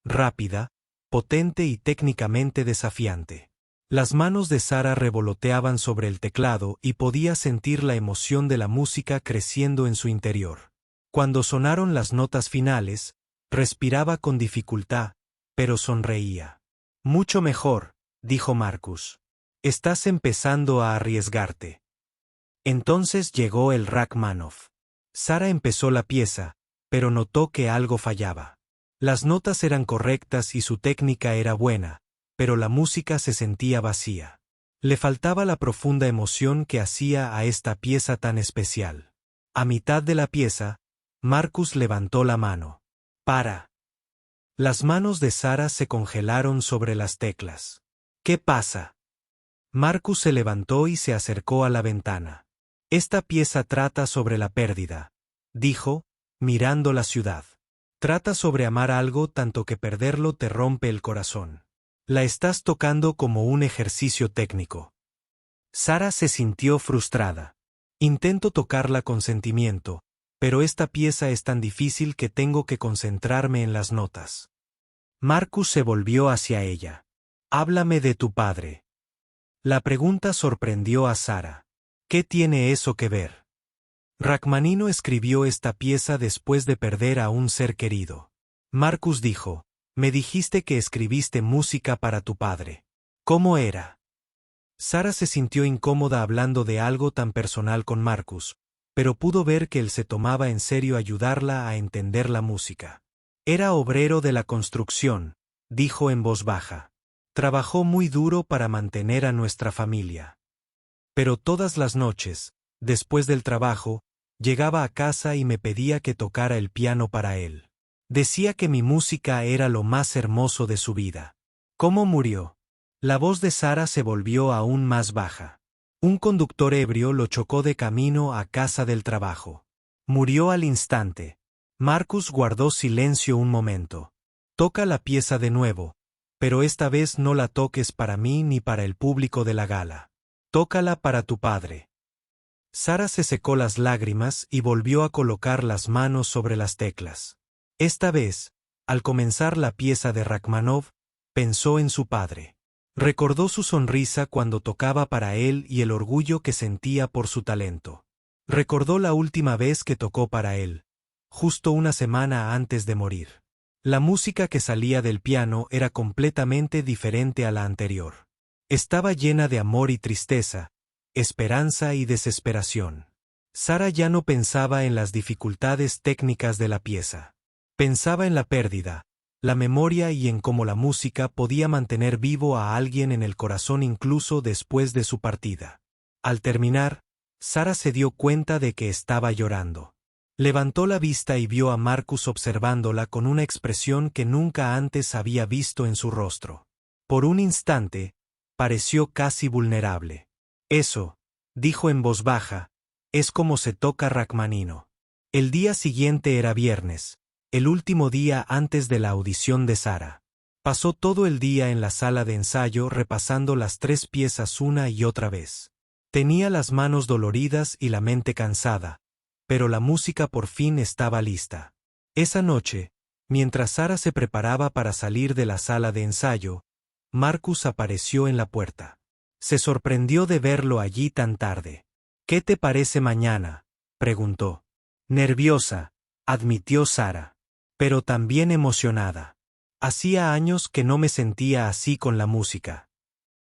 rápida, potente y técnicamente desafiante. Las manos de Sara revoloteaban sobre el teclado y podía sentir la emoción de la música creciendo en su interior. Cuando sonaron las notas finales, respiraba con dificultad, pero sonreía. Mucho mejor, dijo Marcus. Estás empezando a arriesgarte. Entonces llegó el Rachmaninoff. Sara empezó la pieza, pero notó que algo fallaba. Las notas eran correctas y su técnica era buena, pero la música se sentía vacía. Le faltaba la profunda emoción que hacía a esta pieza tan especial. A mitad de la pieza, Marcus levantó la mano. ¡Para! Las manos de Sara se congelaron sobre las teclas. ¿Qué pasa? Marcus se levantó y se acercó a la ventana. Esta pieza trata sobre la pérdida, dijo, mirando la ciudad. Trata sobre amar algo tanto que perderlo te rompe el corazón. La estás tocando como un ejercicio técnico. Sara se sintió frustrada. Intento tocarla con sentimiento, pero esta pieza es tan difícil que tengo que concentrarme en las notas. Marcus se volvió hacia ella. Háblame de tu padre. La pregunta sorprendió a Sara. ¿Qué tiene eso que ver? Rachmaninoff escribió esta pieza después de perder a un ser querido. Marcus dijo, me dijiste que escribiste música para tu padre. ¿Cómo era? Sara se sintió incómoda hablando de algo tan personal con Marcus, pero pudo ver que él se tomaba en serio ayudarla a entender la música. Era obrero de la construcción, dijo en voz baja. Trabajó muy duro para mantener a nuestra familia. Pero todas las noches, después del trabajo, llegaba a casa y me pedía que tocara el piano para él. Decía que mi música era lo más hermoso de su vida. ¿Cómo murió? La voz de Sara se volvió aún más baja. Un conductor ebrio lo chocó de camino a casa del trabajo. Murió al instante. Marcus guardó silencio un momento. Toca la pieza de nuevo, pero esta vez no la toques para mí ni para el público de la gala. Tócala para tu padre. Sara se secó las lágrimas y volvió a colocar las manos sobre las teclas. Esta vez, al comenzar la pieza de Rachmaninoff, pensó en su padre. Recordó su sonrisa cuando tocaba para él y el orgullo que sentía por su talento. Recordó la última vez que tocó para él, justo una semana antes de morir. La música que salía del piano era completamente diferente a la anterior. Estaba llena de amor y tristeza, esperanza y desesperación. Sara ya no pensaba en las dificultades técnicas de la pieza. Pensaba en la pérdida, la memoria y en cómo la música podía mantener vivo a alguien en el corazón incluso después de su partida. Al terminar, Sara se dio cuenta de que estaba llorando. Levantó la vista y vio a Marcus observándola con una expresión que nunca antes había visto en su rostro. Por un instante, pareció casi vulnerable. Eso, dijo en voz baja, es como se toca Rachmaninoff. El día siguiente era viernes, el último día antes de la audición de Sara. Pasó todo el día en la sala de ensayo repasando las 3 piezas una y otra vez. Tenía las manos doloridas y la mente cansada, pero la música por fin estaba lista. Esa noche, mientras Sara se preparaba para salir de la sala de ensayo, Marcus apareció en la puerta. Se sorprendió de verlo allí tan tarde. ¿Qué te parece mañana?, preguntó. Nerviosa, admitió Sara, pero también emocionada. Hacía años que no me sentía así con la música.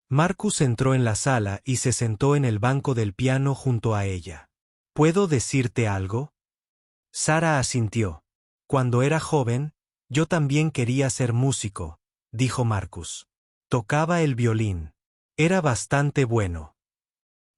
Marcus entró en la sala y se sentó en el banco del piano junto a ella. ¿Puedo decirte algo? Sara asintió. Cuando era joven, yo también quería ser músico, dijo Marcus. Tocaba el violín. Era bastante bueno.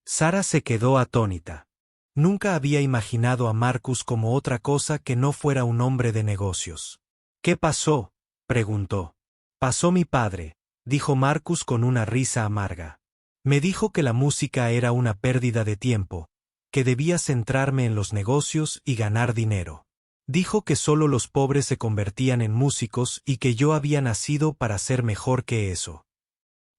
Sara se quedó atónita. Nunca había imaginado a Marcus como otra cosa que no fuera un hombre de negocios. ¿Qué pasó?, preguntó. Pasó mi padre, dijo Marcus con una risa amarga. Me dijo que la música era una pérdida de tiempo, que debía centrarme en los negocios y ganar dinero. Dijo que solo los pobres se convertían en músicos y que yo había nacido para ser mejor que eso.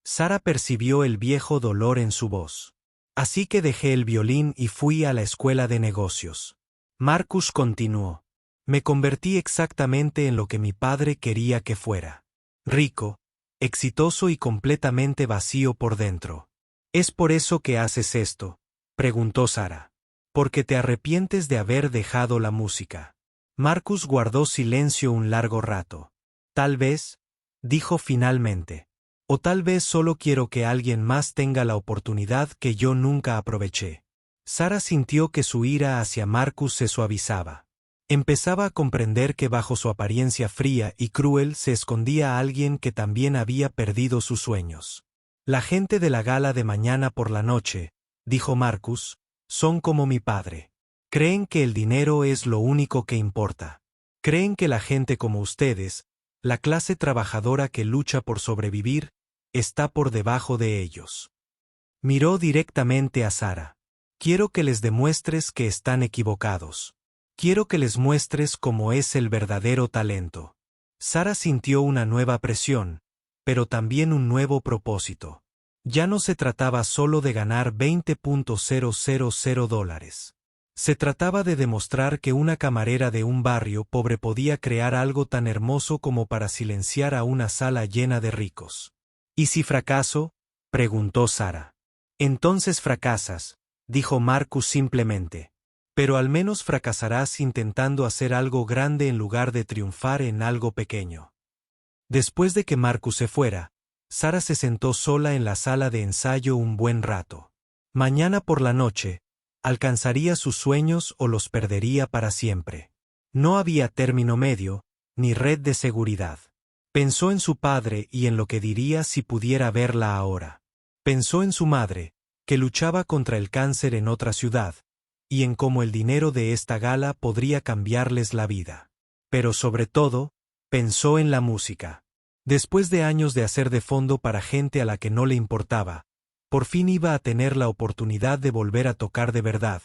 Sara percibió el viejo dolor en su voz. Así que dejé el violín y fui a la escuela de negocios. Marcus continuó. Me convertí exactamente en lo que mi padre quería que fuera. Rico, exitoso y completamente vacío por dentro. ¿Es por eso que haces esto?, preguntó Sara. Porque te arrepientes de haber dejado la música. Marcus guardó silencio un largo rato. Tal vez, dijo finalmente. O tal vez solo quiero que alguien más tenga la oportunidad que yo nunca aproveché. Sara sintió que su ira hacia Marcus se suavizaba. Empezaba a comprender que bajo su apariencia fría y cruel se escondía alguien que también había perdido sus sueños. La gente de la gala de mañana por la noche, dijo Marcus, son como mi padre. Creen que el dinero es lo único que importa. Creen que la gente como ustedes, la clase trabajadora que lucha por sobrevivir, está por debajo de ellos. Miró directamente a Sara. Quiero que les demuestres que están equivocados. Quiero que les muestres cómo es el verdadero talento. Sara sintió una nueva presión, pero también un nuevo propósito. Ya no se trataba solo de ganar $20,000. Se trataba de demostrar que una camarera de un barrio pobre podía crear algo tan hermoso como para silenciar a una sala llena de ricos. ¿Y si fracaso?, preguntó Sara. Entonces fracasas, dijo Marcus simplemente. Pero al menos fracasarás intentando hacer algo grande en lugar de triunfar en algo pequeño. Después de que Marcus se fuera, Sara se sentó sola en la sala de ensayo un buen rato. Mañana por la noche, alcanzaría sus sueños o los perdería para siempre. No había término medio, ni red de seguridad. Pensó en su padre y en lo que diría si pudiera verla ahora. Pensó en su madre, que luchaba contra el cáncer en otra ciudad, y en cómo el dinero de esta gala podría cambiarles la vida. Pero sobre todo, pensó en la música. Después de años de hacer de fondo para gente a la que no le importaba, por fin iba a tener la oportunidad de volver a tocar de verdad,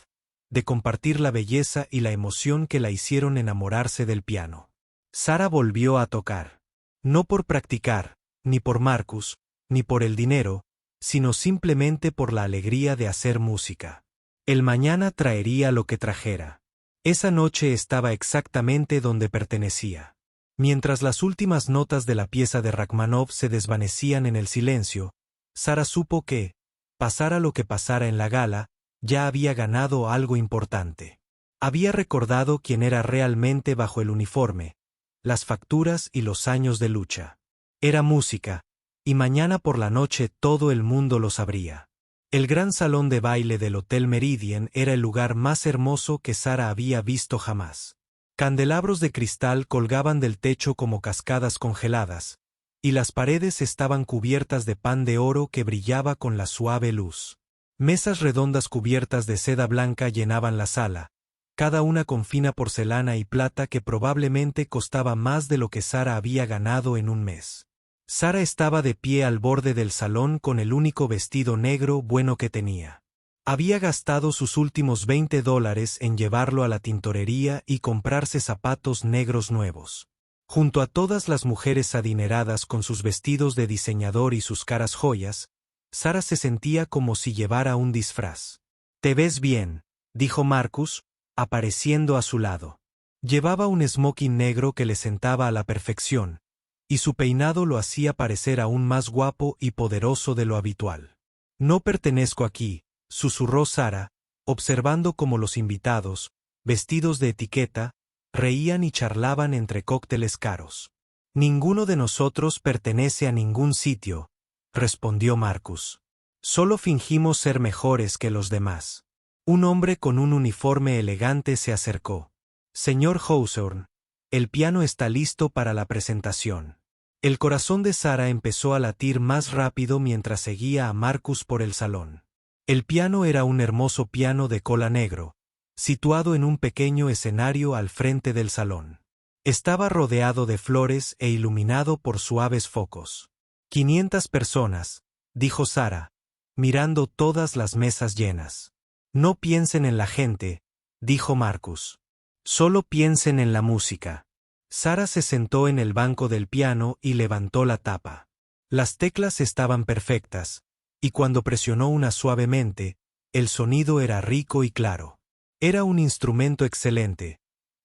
de compartir la belleza y la emoción que la hicieron enamorarse del piano. Sara volvió a tocar. No por practicar, ni por Marcus, ni por el dinero, sino simplemente por la alegría de hacer música. El mañana traería lo que trajera. Esa noche estaba exactamente donde pertenecía. Mientras las últimas notas de la pieza de Rachmaninoff se desvanecían en el silencio, Sara supo que, pasara lo que pasara en la gala, ya había ganado algo importante. Había recordado quién era realmente bajo el uniforme, las facturas y los años de lucha. Era música, y mañana por la noche todo el mundo lo sabría. El gran salón de baile del Hotel Meridian era el lugar más hermoso que Sara había visto jamás. Candelabros de cristal colgaban del techo como cascadas congeladas, y las paredes estaban cubiertas de pan de oro que brillaba con la suave luz. Mesas redondas cubiertas de seda blanca llenaban la sala, cada una con fina porcelana y plata que probablemente costaba más de lo que Sara había ganado en un mes. Sara estaba de pie al borde del salón con el único vestido negro bueno que tenía. Había gastado sus últimos $20 en llevarlo a la tintorería y comprarse zapatos negros nuevos. Junto a todas las mujeres adineradas con sus vestidos de diseñador y sus caras joyas, Sara se sentía como si llevara un disfraz. «Te ves bien», dijo Marcus, apareciendo a su lado. Llevaba un smoking negro que le sentaba a la perfección, y su peinado lo hacía parecer aún más guapo y poderoso de lo habitual. «No pertenezco aquí», susurró Sara, observando cómo los invitados, vestidos de etiqueta, reían y charlaban entre cócteles caros. «Ninguno de nosotros pertenece a ningún sitio», respondió Marcus. «Solo fingimos ser mejores que los demás». Un hombre con un uniforme elegante se acercó. «Señor Hawthorne, el piano está listo para la presentación». El corazón de Sara empezó a latir más rápido mientras seguía a Marcus por el salón. El piano era un hermoso piano de cola negro, situado en un pequeño escenario al frente del salón. Estaba rodeado de flores e iluminado por suaves focos. 500 personas, dijo Sara, mirando todas las mesas llenas. No piensen en la gente, dijo Marcus. Solo piensen en la música. Sara se sentó en el banco del piano y levantó la tapa. Las teclas estaban perfectas, y cuando presionó una suavemente, el sonido era rico y claro. Era un instrumento excelente,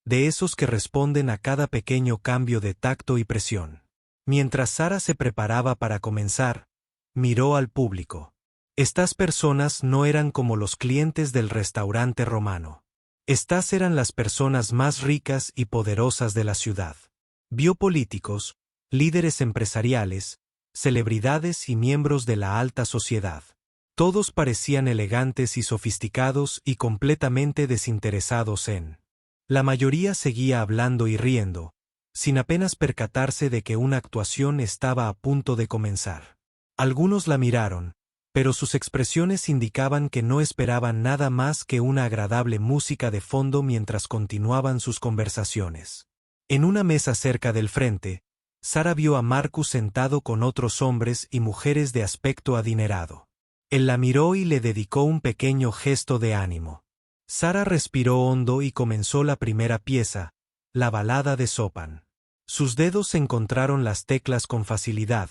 de esos que responden a cada pequeño cambio de tacto y presión. Mientras Sara se preparaba para comenzar, miró al público. Estas personas no eran como los clientes del restaurante romano. Estas eran las personas más ricas y poderosas de la ciudad. Vio políticos, líderes empresariales, celebridades y miembros de la alta sociedad. Todos parecían elegantes y sofisticados y completamente desinteresados en. La mayoría seguía hablando y riendo, sin apenas percatarse de que una actuación estaba a punto de comenzar. Algunos la miraron, pero sus expresiones indicaban que no esperaban nada más que una agradable música de fondo mientras continuaban sus conversaciones. En una mesa cerca del frente, Sara vio a Marcus sentado con otros hombres y mujeres de aspecto adinerado. Él la miró y le dedicó un pequeño gesto de ánimo. Sara respiró hondo y comenzó la primera pieza, la balada de Chopin. Sus dedos encontraron las teclas con facilidad,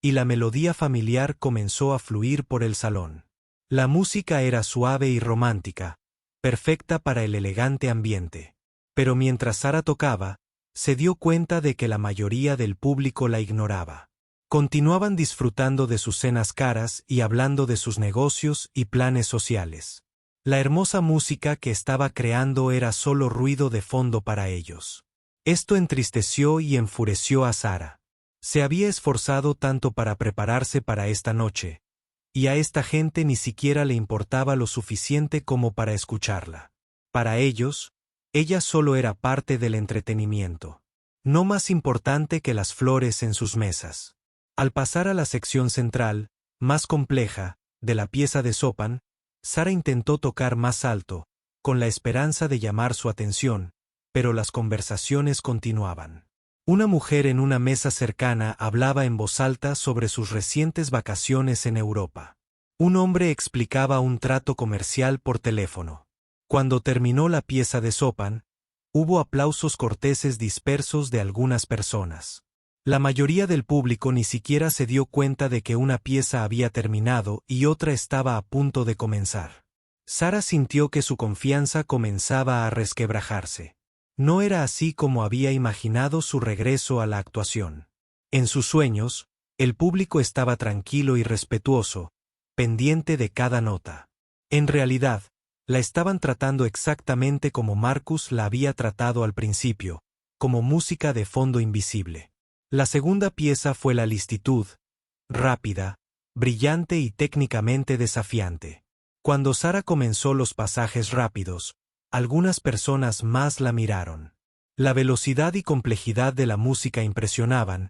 y la melodía familiar comenzó a fluir por el salón. La música era suave y romántica, perfecta para el elegante ambiente. Pero mientras Sara tocaba, se dio cuenta de que la mayoría del público la ignoraba. Continuaban disfrutando de sus cenas caras y hablando de sus negocios y planes sociales. La hermosa música que estaba creando era solo ruido de fondo para ellos. Esto entristeció y enfureció a Sara. Se había esforzado tanto para prepararse para esta noche, y a esta gente ni siquiera le importaba lo suficiente como para escucharla. Para ellos, ella solo era parte del entretenimiento, no más importante que las flores en sus mesas. Al pasar a la sección central, más compleja, de la pieza de Chopin, Sara intentó tocar más alto, con la esperanza de llamar su atención, pero las conversaciones continuaban. Una mujer en una mesa cercana hablaba en voz alta sobre sus recientes vacaciones en Europa. Un hombre explicaba un trato comercial por teléfono. Cuando terminó la pieza de Chopin, hubo aplausos corteses dispersos de algunas personas. La mayoría del público ni siquiera se dio cuenta de que una pieza había terminado y otra estaba a punto de comenzar. Sara sintió que su confianza comenzaba a resquebrajarse. No era así como había imaginado su regreso a la actuación. En sus sueños, el público estaba tranquilo y respetuoso, pendiente de cada nota. En realidad, la estaban tratando exactamente como Marcus la había tratado al principio, como música de fondo invisible. La segunda pieza fue la lentitud, rápida, brillante y técnicamente desafiante. Cuando Sara comenzó los pasajes rápidos, algunas personas más la miraron. La velocidad y complejidad de la música impresionaban,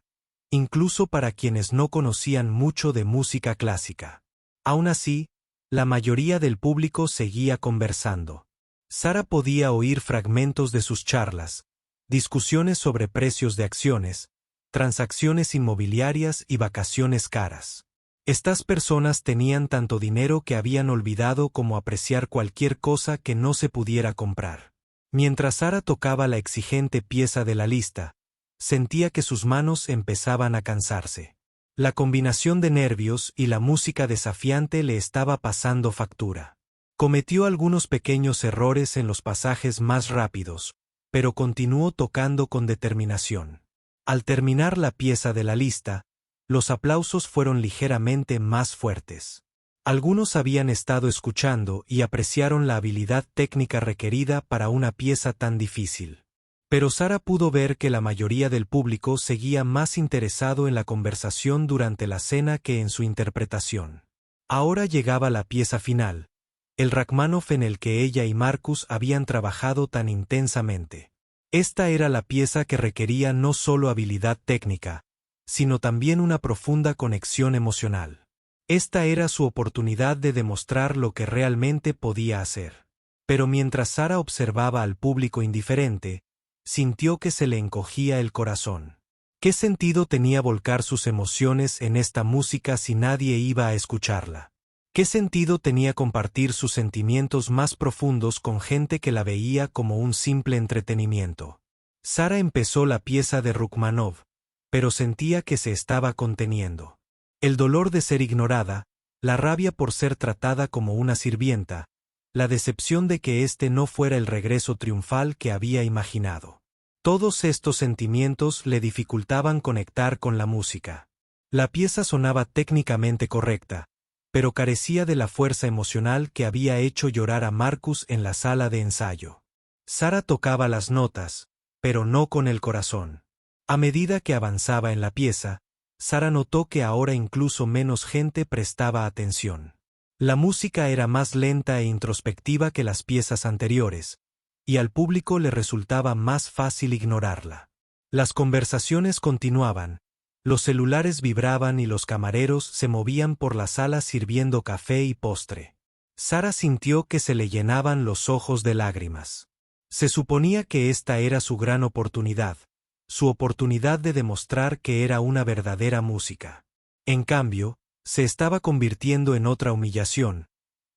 incluso para quienes no conocían mucho de música clásica. Aún así, la mayoría del público seguía conversando. Sara podía oír fragmentos de sus charlas, discusiones sobre precios de acciones, transacciones inmobiliarias y vacaciones caras. Estas personas tenían tanto dinero que habían olvidado cómo apreciar cualquier cosa que no se pudiera comprar. Mientras Sara tocaba la exigente pieza de la lista, sentía que sus manos empezaban a cansarse. La combinación de nervios y la música desafiante le estaba pasando factura. Cometió algunos pequeños errores en los pasajes más rápidos, pero continuó tocando con determinación. Al terminar la pieza de la lista, los aplausos fueron ligeramente más fuertes. Algunos habían estado escuchando y apreciaron la habilidad técnica requerida para una pieza tan difícil. Pero Sara pudo ver que la mayoría del público seguía más interesado en la conversación durante la cena que en su interpretación. Ahora llegaba la pieza final, el Rachmaninoff en el que ella y Marcus habían trabajado tan intensamente. Esta era la pieza que requería no solo habilidad técnica, sino también una profunda conexión emocional. Esta era su oportunidad de demostrar lo que realmente podía hacer. Pero mientras Sara observaba al público indiferente, sintió que se le encogía el corazón. ¿Qué sentido tenía volcar sus emociones en esta música si nadie iba a escucharla? ¿Qué sentido tenía compartir sus sentimientos más profundos con gente que la veía como un simple entretenimiento? Sara empezó la pieza de Rukmanov, pero sentía que se estaba conteniendo. El dolor de ser ignorada, la rabia por ser tratada como una sirvienta, la decepción de que este no fuera el regreso triunfal que había imaginado. Todos estos sentimientos le dificultaban conectar con la música. La pieza sonaba técnicamente correcta, pero carecía de la fuerza emocional que había hecho llorar a Marcus en la sala de ensayo. Sara tocaba las notas, pero no con el corazón. A medida que avanzaba en la pieza, Sara notó que ahora incluso menos gente prestaba atención. La música era más lenta e introspectiva que las piezas anteriores, y al público le resultaba más fácil ignorarla. Las conversaciones continuaban, los celulares vibraban y los camareros se movían por la sala sirviendo café y postre. Sara sintió que se le llenaban los ojos de lágrimas. Se suponía que esta era su gran oportunidad, su oportunidad de demostrar que era una verdadera música. En cambio, se estaba convirtiendo en otra humillación,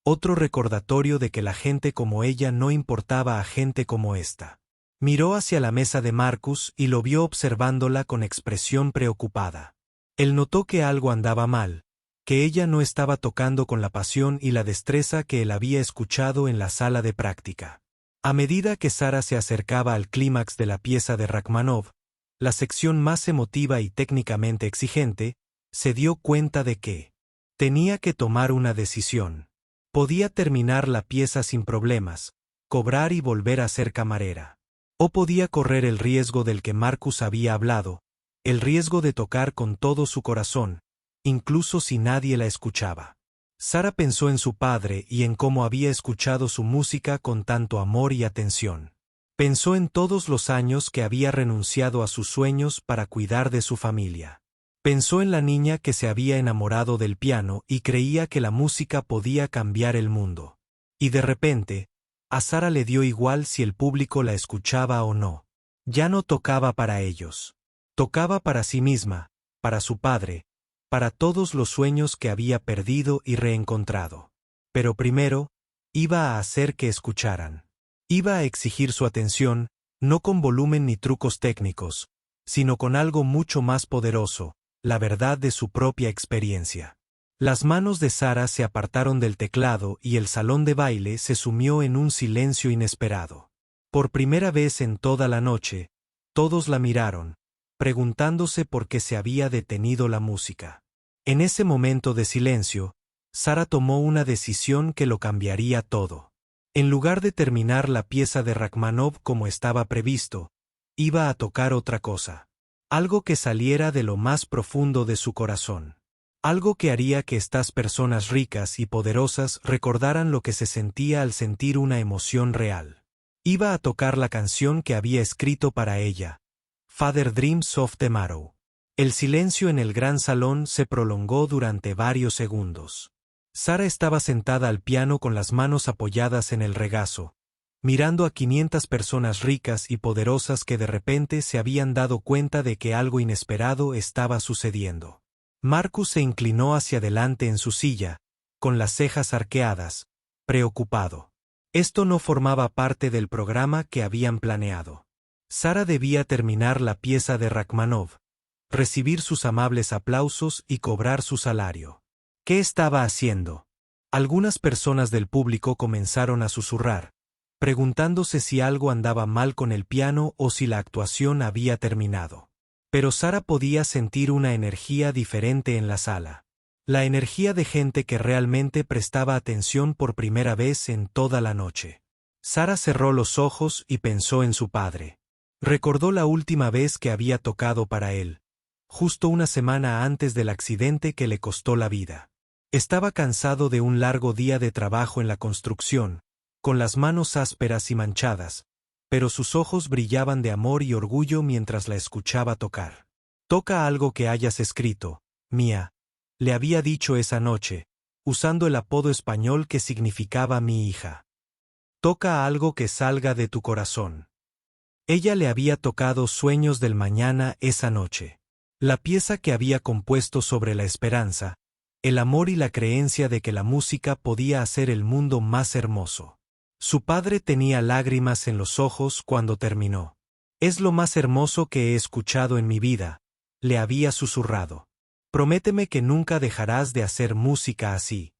otro recordatorio de que la gente como ella no importaba a gente como esta. Miró hacia la mesa de Marcus y lo vio observándola con expresión preocupada. Él notó que algo andaba mal, que ella no estaba tocando con la pasión y la destreza que él había escuchado en la sala de práctica. A medida que Sara se acercaba al clímax de la pieza de Rachmaninoff, la sección más emotiva y técnicamente exigente, se dio cuenta de que tenía que tomar una decisión. Podía terminar la pieza sin problemas, cobrar y volver a ser camarera. O podía correr el riesgo del que Marcus había hablado, el riesgo de tocar con todo su corazón, incluso si nadie la escuchaba. Sara pensó en su padre y en cómo había escuchado su música con tanto amor y atención. Pensó en todos los años que había renunciado a sus sueños para cuidar de su familia. Pensó en la niña que se había enamorado del piano y creía que la música podía cambiar el mundo. Y de repente, a Sara le dio igual si el público la escuchaba o no. Ya no tocaba para ellos. Tocaba para sí misma, para su padre, para todos los sueños que había perdido y reencontrado. Pero primero, iba a hacer que escucharan. Iba a exigir su atención, no con volumen ni trucos técnicos, sino con algo mucho más poderoso, la verdad de su propia experiencia. Las manos de Sara se apartaron del teclado y el salón de baile se sumió en un silencio inesperado. Por primera vez en toda la noche, todos la miraron, preguntándose por qué se había detenido la música. En ese momento de silencio, Sara tomó una decisión que lo cambiaría todo. En lugar de terminar la pieza de Rachmaninoff como estaba previsto, iba a tocar otra cosa. Algo que saliera de lo más profundo de su corazón. Algo que haría que estas personas ricas y poderosas recordaran lo que se sentía al sentir una emoción real. Iba a tocar la canción que había escrito para ella, Father Dreams of Tomorrow. El silencio en el gran salón se prolongó durante varios segundos. Sara estaba sentada al piano con las manos apoyadas en el regazo, mirando a 500 personas ricas y poderosas que de repente se habían dado cuenta de que algo inesperado estaba sucediendo. Marcus se inclinó hacia adelante en su silla, con las cejas arqueadas, preocupado. Esto no formaba parte del programa que habían planeado. Sara debía terminar la pieza de Rachmaninoff, recibir sus amables aplausos y cobrar su salario. ¿Qué estaba haciendo? Algunas personas del público comenzaron a susurrar, preguntándose si algo andaba mal con el piano o si la actuación había terminado. Pero Sara podía sentir una energía diferente en la sala. La energía de gente que realmente prestaba atención por primera vez en toda la noche. Sara cerró los ojos y pensó en su padre. Recordó la última vez que había tocado para él, justo una semana antes del accidente que le costó la vida. Estaba cansado de un largo día de trabajo en la construcción, con las manos ásperas y manchadas, pero sus ojos brillaban de amor y orgullo mientras la escuchaba tocar. «Toca algo que hayas escrito, Mía», le había dicho esa noche, usando el apodo español que significaba mi hija. «Toca algo que salga de tu corazón». Ella le había tocado Sueños del Mañana esa noche. La pieza que había compuesto sobre la esperanza, el amor y la creencia de que la música podía hacer el mundo más hermoso. Su padre tenía lágrimas en los ojos cuando terminó. «Es lo más hermoso que he escuchado en mi vida», le había susurrado. «Prométeme que nunca dejarás de hacer música así».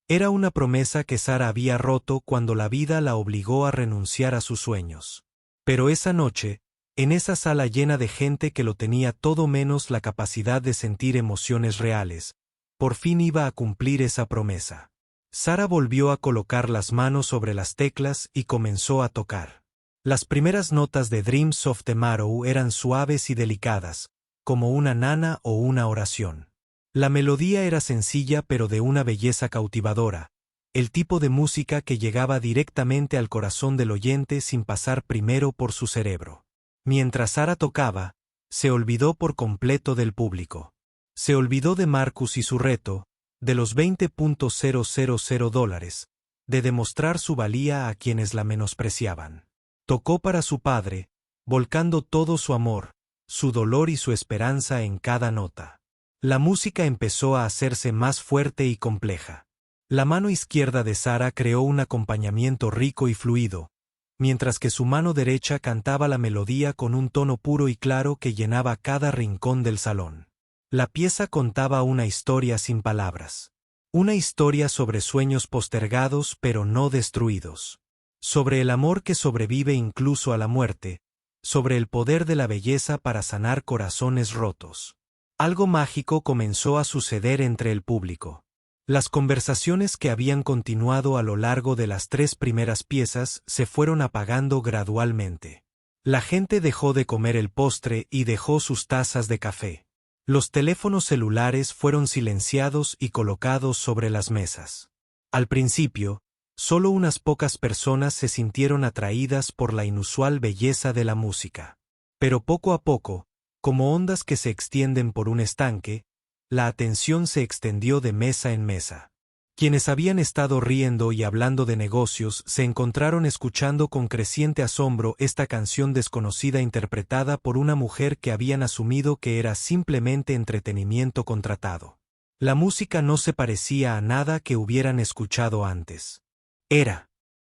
Era una promesa que Sara había roto cuando la vida la obligó a renunciar a sus sueños. Pero esa noche, en esa sala llena de gente que lo tenía todo menos la capacidad de sentir emociones reales, por fin iba a cumplir esa promesa. Sara volvió a colocar las manos sobre las teclas y comenzó a tocar. Las primeras notas de Dreams of Tomorrow eran suaves y delicadas, como una nana o una oración. La melodía era sencilla pero de una belleza cautivadora, el tipo de música que llegaba directamente al corazón del oyente sin pasar primero por su cerebro. Mientras Sara tocaba, se olvidó por completo del público. Se olvidó de Marcus y su reto, de los $20,000, de demostrar su valía a quienes la menospreciaban. Tocó para su padre, volcando todo su amor, su dolor y su esperanza en cada nota. La música empezó a hacerse más fuerte y compleja. La mano izquierda de Sara creó un acompañamiento rico y fluido, mientras que su mano derecha cantaba la melodía con un tono puro y claro que llenaba cada rincón del salón. La pieza contaba una historia sin palabras. Una historia sobre sueños postergados pero no destruidos. Sobre el amor que sobrevive incluso a la muerte. Sobre el poder de la belleza para sanar corazones rotos. Algo mágico comenzó a suceder entre el público. Las conversaciones que habían continuado a lo largo de las 3 primeras piezas se fueron apagando gradualmente. La gente dejó de comer el postre y dejó sus tazas de café. Los teléfonos celulares fueron silenciados y colocados sobre las mesas. Al principio, solo unas pocas personas se sintieron atraídas por la inusual belleza de la música. Pero poco a poco, como ondas que se extienden por un estanque, la atención se extendió de mesa en mesa. Quienes habían estado riendo y hablando de negocios se encontraron escuchando con creciente asombro esta canción desconocida interpretada por una mujer que habían asumido que era simplemente entretenimiento contratado. La música no se parecía a nada que hubieran escuchado antes.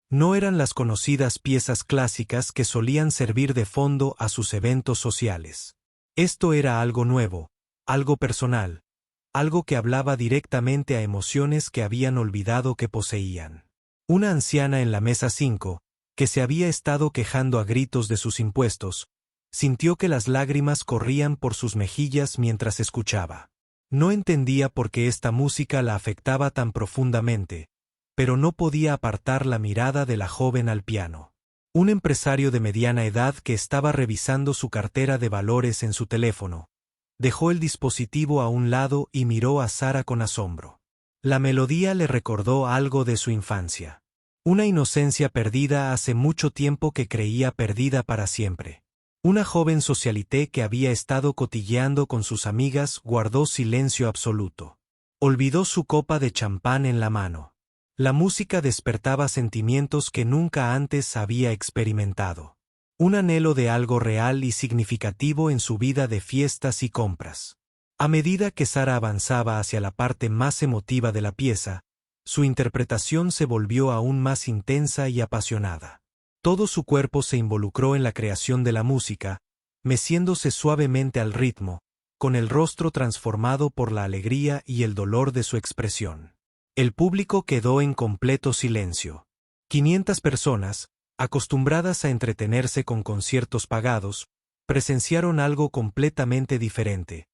No eran las conocidas piezas clásicas que solían servir de fondo a sus eventos sociales. Esto era algo nuevo, algo personal. Algo que hablaba directamente a emociones que habían olvidado que poseían. Una anciana en la mesa 5, que se había estado quejando a gritos de sus impuestos, sintió que las lágrimas corrían por sus mejillas mientras escuchaba. No entendía por qué esta música la afectaba tan profundamente, pero no podía apartar la mirada de la joven al piano. Un empresario de mediana edad que estaba revisando su cartera de valores en su teléfono, dejó el dispositivo a un lado y miró a Sara con asombro. La melodía le recordó algo de su infancia. Una inocencia perdida hace mucho tiempo que creía perdida para siempre. Una joven socialité que había estado cotilleando con sus amigas guardó silencio absoluto. Olvidó su copa de champán en la mano. La música despertaba sentimientos que nunca antes había experimentado. Un anhelo de algo real y significativo en su vida de fiestas y compras. A medida que Sara avanzaba hacia la parte más emotiva de la pieza, su interpretación se volvió aún más intensa y apasionada. Todo su cuerpo se involucró en la creación de la música, meciéndose suavemente al ritmo, con el rostro transformado por la alegría y el dolor de su expresión. El público quedó en completo silencio. 500 personas, acostumbradas a entretenerse con conciertos pagados, presenciaron algo completamente diferente.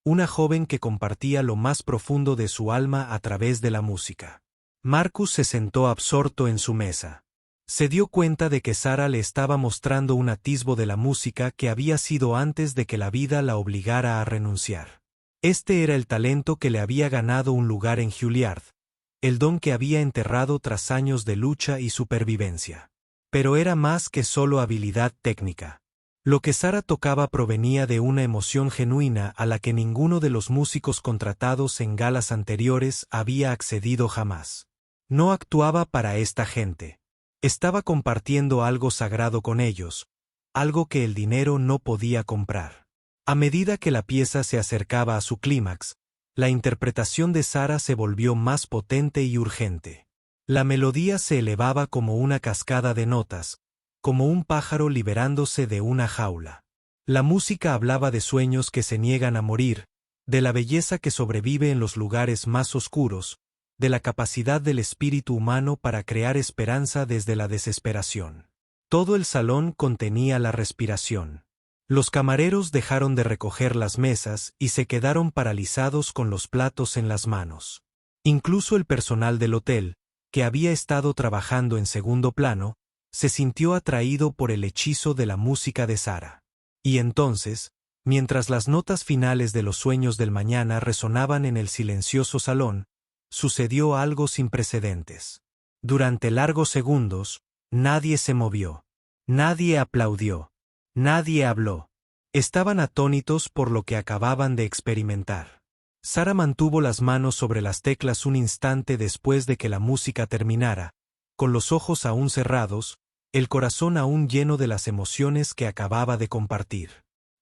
Una joven que compartía lo más profundo de su alma a través de la música. Marcus se sentó absorto en su mesa. Se dio cuenta de que Sara le estaba mostrando un atisbo de la música que había sido antes de que la vida la obligara a renunciar. Este era el talento que le había ganado un lugar en Juilliard, el don que había enterrado tras años de lucha y supervivencia. Pero era más que solo habilidad técnica. Lo que Sara tocaba provenía de una emoción genuina a la que ninguno de los músicos contratados en galas anteriores había accedido jamás. No actuaba para esta gente. Estaba compartiendo algo sagrado con ellos, algo que el dinero no podía comprar. A medida que la pieza se acercaba a su clímax, la interpretación de Sara se volvió más potente y urgente. La melodía se elevaba como una cascada de notas, como un pájaro liberándose de una jaula. La música hablaba de sueños que se niegan a morir, de la belleza que sobrevive en los lugares más oscuros, de la capacidad del espíritu humano para crear esperanza desde la desesperación. Todo el salón contenía la respiración. Los camareros dejaron de recoger las mesas y se quedaron paralizados con los platos en las manos. Incluso el personal del hotel, que había estado trabajando en segundo plano, se sintió atraído por el hechizo de la música de Sara. Y entonces, mientras las notas finales de los sueños del mañana resonaban en el silencioso salón, sucedió algo sin precedentes. Durante largos segundos, nadie se movió. Nadie aplaudió. Nadie habló. Estaban atónitos por lo que acababan de experimentar. Sara mantuvo las manos sobre las teclas un instante después de que la música terminara, con los ojos aún cerrados, el corazón aún lleno de las emociones que acababa de compartir.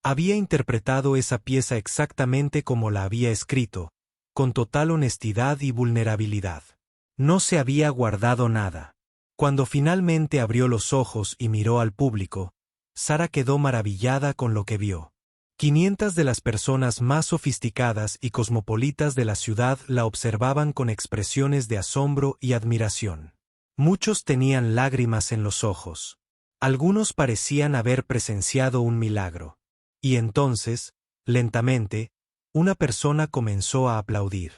Había interpretado esa pieza exactamente como la había escrito, con total honestidad y vulnerabilidad. No se había guardado nada. Cuando finalmente abrió los ojos y miró al público, Sara quedó maravillada con lo que vio. 500 de las personas más sofisticadas y cosmopolitas de la ciudad la observaban con expresiones de asombro y admiración. Muchos tenían lágrimas en los ojos. Algunos parecían haber presenciado un milagro. Y entonces, lentamente, una persona comenzó a aplaudir.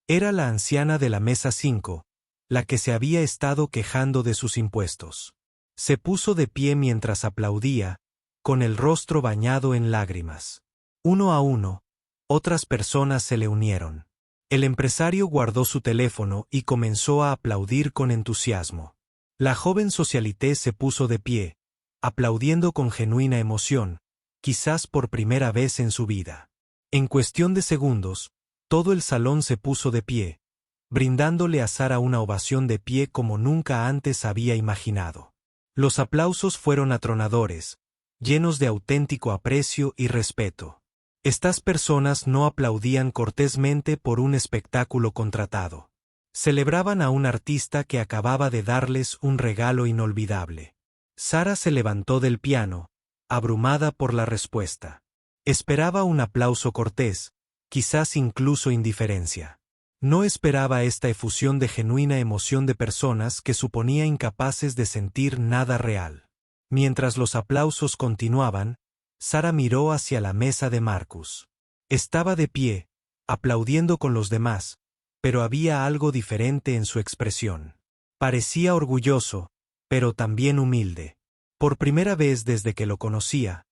Era la anciana de la mesa 5, la que se había estado quejando de sus impuestos. Se puso de pie mientras aplaudía, con el rostro bañado en lágrimas. Uno a uno, otras personas se le unieron. El empresario guardó su teléfono y comenzó a aplaudir con entusiasmo. La joven socialité se puso de pie, aplaudiendo con genuina emoción, quizás por primera vez en su vida. En cuestión de segundos, todo el salón se puso de pie, brindándole a Sara una ovación de pie como nunca antes había imaginado. Los aplausos fueron atronadores, llenos de auténtico aprecio y respeto. Estas personas no aplaudían cortésmente por un espectáculo contratado. Celebraban a un artista que acababa de darles un regalo inolvidable. Sara se levantó del piano, abrumada por la respuesta. Esperaba un aplauso cortés, quizás incluso indiferencia. No esperaba esta efusión de genuina emoción de personas que suponía incapaces de sentir nada real. Mientras los aplausos continuaban, Sara miró hacia la mesa de Marcus. Estaba de pie, aplaudiendo con los demás, pero había algo diferente en su expresión. Parecía orgulloso, pero también humilde. Por primera vez desde que lo conocía,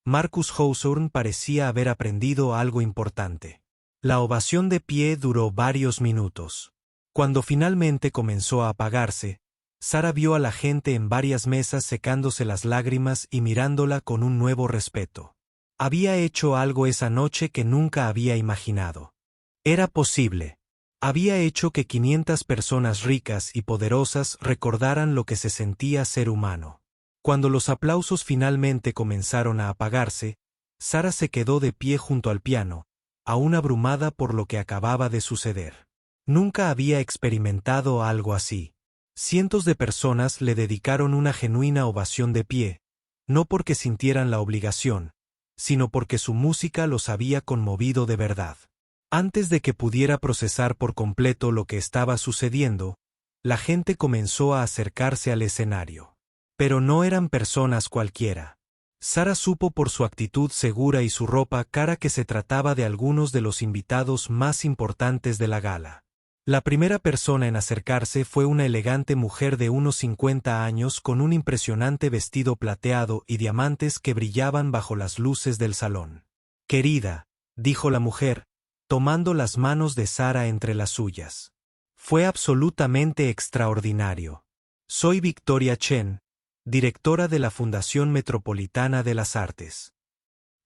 Marcus Hawthorne parecía haber aprendido algo importante. La ovación de pie duró varios minutos. Cuando finalmente comenzó a apagarse, Sara vio a la gente en varias mesas secándose las lágrimas y mirándola con un nuevo respeto. Había hecho algo esa noche que nunca había imaginado. Era posible. Había hecho que 500 personas ricas y poderosas recordaran lo que se sentía ser humano. Cuando los aplausos finalmente comenzaron a apagarse, Sara se quedó de pie junto al piano, aún abrumada por lo que acababa de suceder. Nunca había experimentado algo así. Cientos de personas le dedicaron una genuina ovación de pie, no porque sintieran la obligación, sino porque su música los había conmovido de verdad. Antes de que pudiera procesar por completo lo que estaba sucediendo, la gente comenzó a acercarse al escenario. Pero no eran personas cualquiera. Sara supo por su actitud segura y su ropa cara que se trataba de algunos de los invitados más importantes de la gala. La primera persona en acercarse fue una elegante mujer de unos 50 años con un impresionante vestido plateado y diamantes que brillaban bajo las luces del salón. «Querida», dijo la mujer, tomando las manos de Sara entre las suyas. «Fue absolutamente extraordinario. Soy Victoria Chen, directora de la Fundación Metropolitana de las Artes».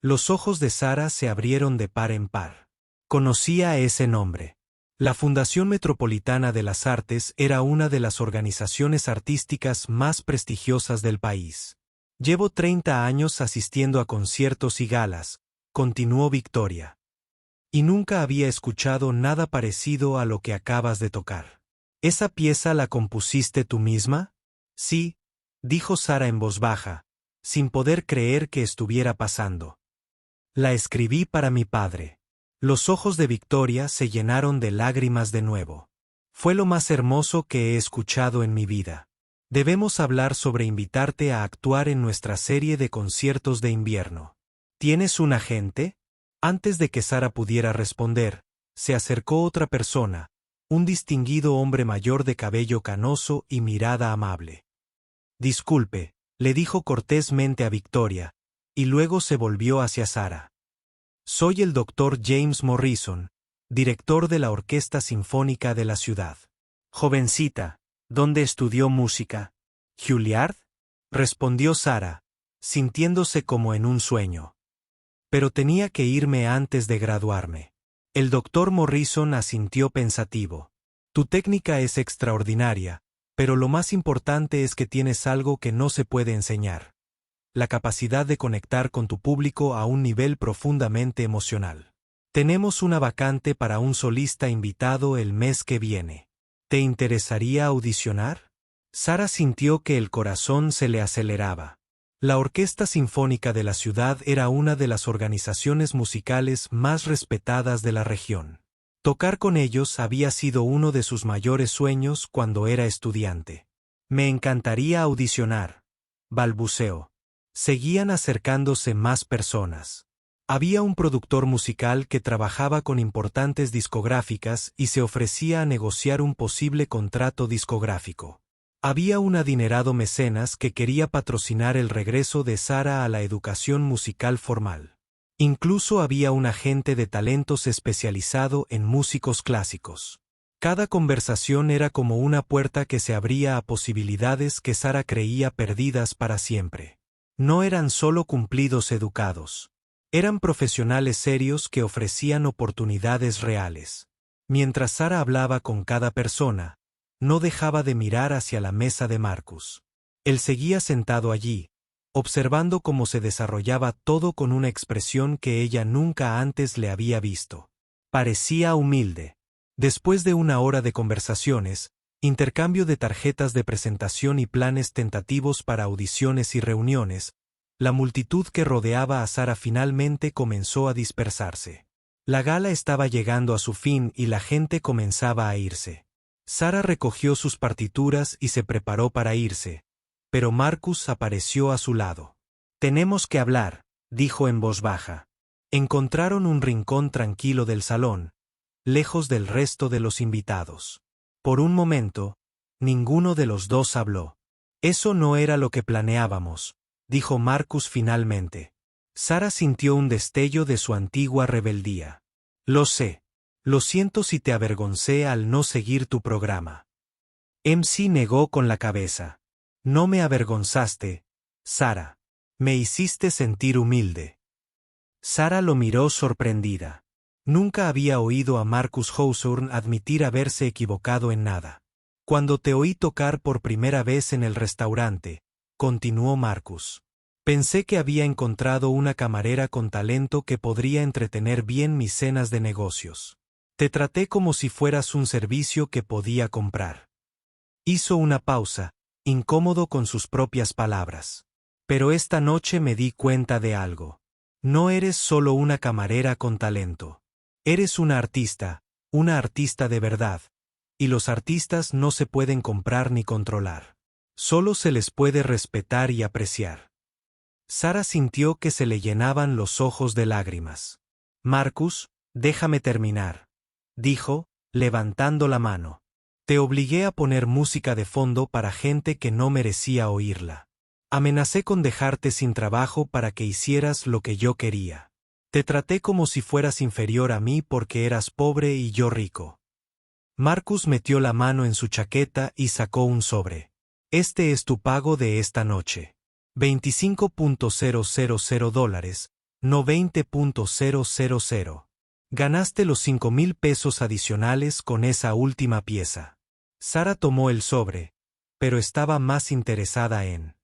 Los ojos de Sara se abrieron de par en par. Conocía ese nombre. La Fundación Metropolitana de las Artes era una de las organizaciones artísticas más prestigiosas del país. Llevo 30 años asistiendo a conciertos y galas, continuó Victoria. Y nunca había escuchado nada parecido a lo que acabas de tocar. ¿Esa pieza la compusiste tú misma? Sí, dijo Sara en voz baja, sin poder creer que estuviera pasando. La escribí para mi padre. Los ojos de Victoria se llenaron de lágrimas de nuevo. Fue lo más hermoso que he escuchado en mi vida. Debemos hablar sobre invitarte a actuar en nuestra serie de conciertos de invierno. ¿Tienes un agente? Antes de que Sara pudiera responder, se acercó otra persona, un distinguido hombre mayor de cabello canoso y mirada amable. Disculpe, le dijo cortésmente a Victoria, y luego se volvió hacia Sara. Soy el doctor James Morrison, director de la Orquesta Sinfónica de la ciudad. Jovencita, ¿dónde estudió música? ¿Juilliard? Respondió Sara, sintiéndose como en un sueño. Pero tenía que irme antes de graduarme. El doctor Morrison asintió pensativo. Tu técnica es extraordinaria, pero lo más importante es que tienes algo que no se puede enseñar. La capacidad de conectar con tu público a un nivel profundamente emocional. Tenemos una vacante para un solista invitado el mes que viene. ¿Te interesaría audicionar? Sara sintió que el corazón se le aceleraba. La Orquesta Sinfónica de la ciudad era una de las organizaciones musicales más respetadas de la región. Tocar con ellos había sido uno de sus mayores sueños cuando era estudiante. Me encantaría audicionar, balbuceó. Seguían acercándose más personas. Había un productor musical que trabajaba con importantes discográficas y se ofrecía a negociar un posible contrato discográfico. Había un adinerado mecenas que quería patrocinar el regreso de Sara a la educación musical formal. Incluso había un agente de talentos especializado en músicos clásicos. Cada conversación era como una puerta que se abría a posibilidades que Sara creía perdidas para siempre. No eran solo cumplidos educados. Eran profesionales serios que ofrecían oportunidades reales. Mientras Sara hablaba con cada persona, no dejaba de mirar hacia la mesa de Marcus. Él seguía sentado allí, observando cómo se desarrollaba todo con una expresión que ella nunca antes le había visto. Parecía humilde. Después de una hora de conversaciones, intercambio de tarjetas de presentación y planes tentativos para audiciones y reuniones, la multitud que rodeaba a Sara finalmente comenzó a dispersarse. La gala estaba llegando a su fin y la gente comenzaba a irse. Sara recogió sus partituras y se preparó para irse, pero Marcus apareció a su lado. Tenemos que hablar, dijo en voz baja. Encontraron un rincón tranquilo del salón, lejos del resto de los invitados. Por un momento, ninguno de los dos habló. Eso no era lo que planeábamos, dijo Marcus finalmente. Sara sintió un destello de su antigua rebeldía. Lo sé. Lo siento si te avergoncé al no seguir tu programa. MC negó con la cabeza. No me avergonzaste, Sara. Me hiciste sentir humilde. Sara lo miró sorprendida. Nunca había oído a Marcus Hawthorne admitir haberse equivocado en nada. Cuando te oí tocar por primera vez en el restaurante, continuó Marcus. Pensé que había encontrado una camarera con talento que podría entretener bien mis cenas de negocios. Te traté como si fueras un servicio que podía comprar. Hizo una pausa, incómodo con sus propias palabras. Pero esta noche me di cuenta de algo. No eres solo una camarera con talento. Eres una artista de verdad. Y los artistas no se pueden comprar ni controlar. Solo se les puede respetar y apreciar. Sara sintió que se le llenaban los ojos de lágrimas. Marcus, déjame terminar, dijo, levantando la mano. Te obligué a poner música de fondo para gente que no merecía oírla. Amenacé con dejarte sin trabajo para que hicieras lo que yo quería. Te traté como si fueras inferior a mí porque eras pobre y yo rico. Marcus metió la mano en su chaqueta y sacó un sobre. Este es tu pago de esta noche. $25,000, no $20,000. Ganaste los 5,000 pesos adicionales con esa última pieza. Sara tomó el sobre, pero estaba más interesada en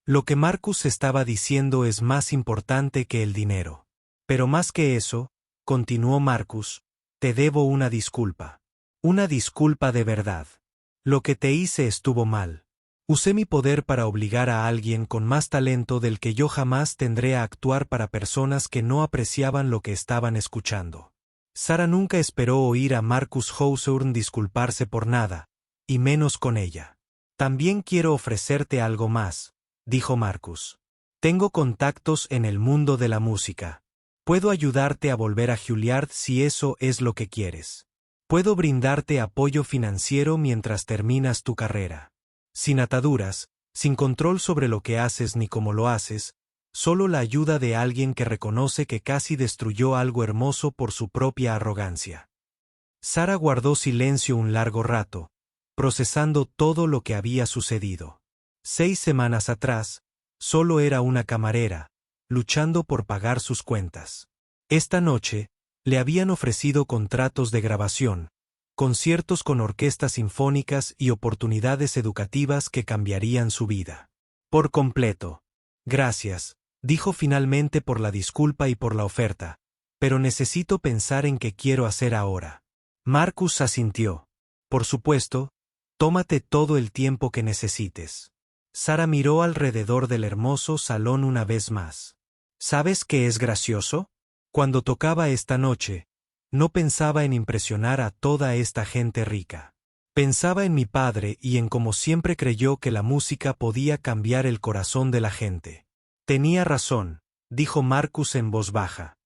Lo que Marcus estaba diciendo es más importante que el dinero. Pero más que eso, continuó Marcus, te debo una disculpa. Una disculpa de verdad. Lo que te hice estuvo mal. Usé mi poder para obligar a alguien con más talento del que yo jamás tendré a actuar para personas que no apreciaban lo que estaban escuchando. Sarah nunca esperó oír a Marcus Hawthorne disculparse por nada, y menos con ella. También quiero ofrecerte algo más, dijo Marcus. Tengo contactos en el mundo de la música. Puedo ayudarte a volver a Juilliard si eso es lo que quieres. Puedo brindarte apoyo financiero mientras terminas tu carrera. Sin ataduras, sin control sobre lo que haces ni cómo lo haces, solo la ayuda de alguien que reconoce que casi destruyó algo hermoso por su propia arrogancia. Sarah guardó silencio un largo rato, procesando todo lo que había sucedido. 6 semanas atrás, solo era una camarera, luchando por pagar sus cuentas. Esta noche, le habían ofrecido contratos de grabación, conciertos con orquestas sinfónicas y oportunidades educativas que cambiarían su vida. Por completo. Gracias, dijo finalmente por la disculpa y por la oferta, pero necesito pensar en qué quiero hacer ahora. Marcus asintió. Por supuesto, tómate todo el tiempo que necesites. Sarah miró alrededor del hermoso salón una vez más. ¿Sabes qué es gracioso? Cuando tocaba esta noche, no pensaba en impresionar a toda esta gente rica. Pensaba en mi padre y en cómo siempre creyó que la música podía cambiar el corazón de la gente. Tenía razón, dijo Marcus en voz baja.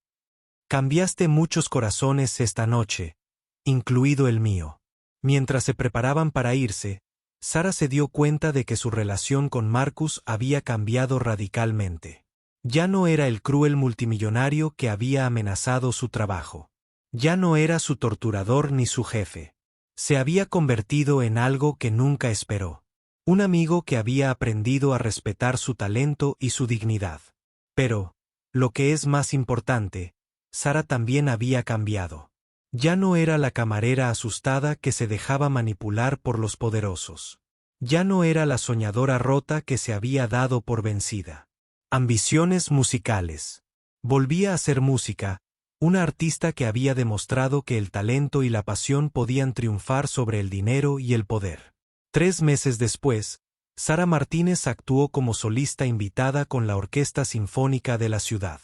Cambiaste muchos corazones esta noche, incluido el mío. Mientras se preparaban para irse, Sarah se dio cuenta de que su relación con Marcus había cambiado radicalmente. Ya no era el cruel multimillonario que había amenazado su trabajo. Ya no era su torturador ni su jefe. Se había convertido en algo que nunca esperó. Un amigo que había aprendido a respetar su talento y su dignidad. Pero, lo que es más importante, Sarah también había cambiado. Ya no era la camarera asustada que se dejaba manipular por los poderosos. Ya no era la soñadora rota que se había dado por vencida. Ambiciones musicales. Volvía a hacer música, una artista que había demostrado que el talento y la pasión podían triunfar sobre el dinero y el poder. 3 meses después, Sarah Martínez actuó como solista invitada con la Orquesta Sinfónica de la ciudad.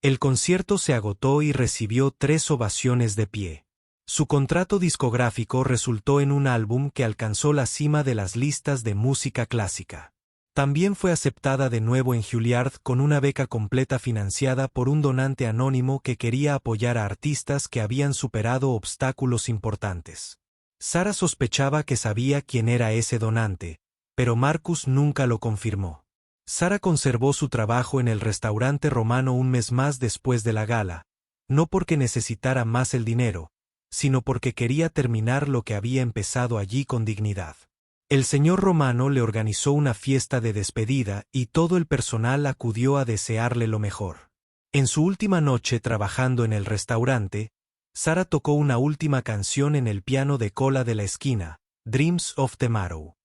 El concierto se agotó y recibió 3 ovaciones de pie. Su contrato discográfico resultó en un álbum que alcanzó la cima de las listas de música clásica. También fue aceptada de nuevo en Juilliard con una beca completa financiada por un donante anónimo que quería apoyar a artistas que habían superado obstáculos importantes. Sarah sospechaba que sabía quién era ese donante, pero Marcus nunca lo confirmó. Sarah conservó su trabajo en el restaurante romano un mes más después de la gala, no porque necesitara más el dinero, sino porque quería terminar lo que había empezado allí con dignidad. El señor Romano le organizó una fiesta de despedida y todo el personal acudió a desearle lo mejor. En su última noche trabajando en el restaurante, Sarah tocó una última canción en el piano de cola de la esquina, Dreams of Tomorrow.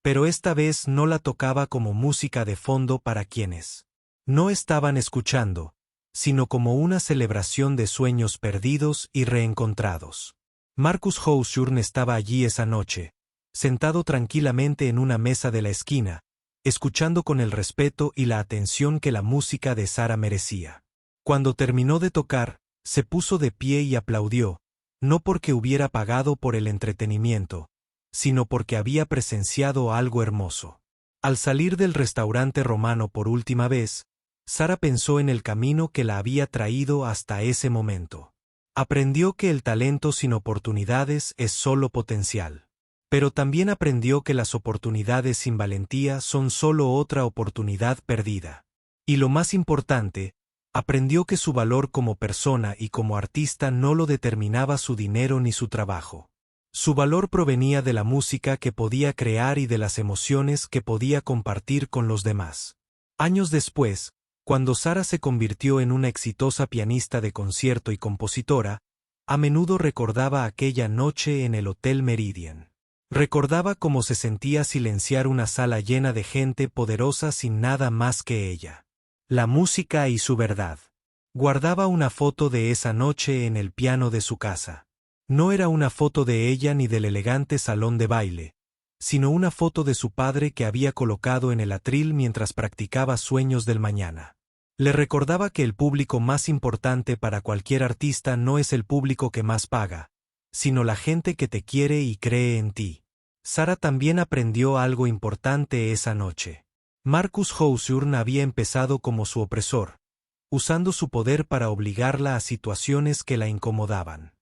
Pero esta vez no la tocaba como música de fondo para quienes no estaban escuchando, sino como una celebración de sueños perdidos y reencontrados. Marcus Hawthorne estaba allí esa noche, sentado tranquilamente en una mesa de la esquina, escuchando con el respeto y la atención que la música de Sarah merecía. Cuando terminó de tocar, se puso de pie y aplaudió, no porque hubiera pagado por el entretenimiento, sino porque había presenciado algo hermoso. Al salir del restaurante romano por última vez, Sarah pensó en el camino que la había traído hasta ese momento. Aprendió que el talento sin oportunidades es solo potencial. Pero también aprendió que las oportunidades sin valentía son solo otra oportunidad perdida. Y lo más importante, aprendió que su valor como persona y como artista no lo determinaba su dinero ni su trabajo. Su valor provenía de la música que podía crear y de las emociones que podía compartir con los demás. Años después, cuando Sarah se convirtió en una exitosa pianista de concierto y compositora, a menudo recordaba aquella noche en el Hotel Meridian. Recordaba cómo se sentía silenciar una sala llena de gente poderosa sin nada más que ella. La música y su verdad. Guardaba una foto de esa noche en el piano de su casa. No era una foto de ella ni del elegante salón de baile, sino una foto de su padre que había colocado en el atril mientras practicaba Sueños del Mañana. Le recordaba que el público más importante para cualquier artista no es el público que más paga, sino la gente que te quiere y cree en ti. Sara también aprendió algo importante esa noche. Marcus Hauser había empezado como su opresor, usando su poder para obligarla a situaciones que la incomodaban.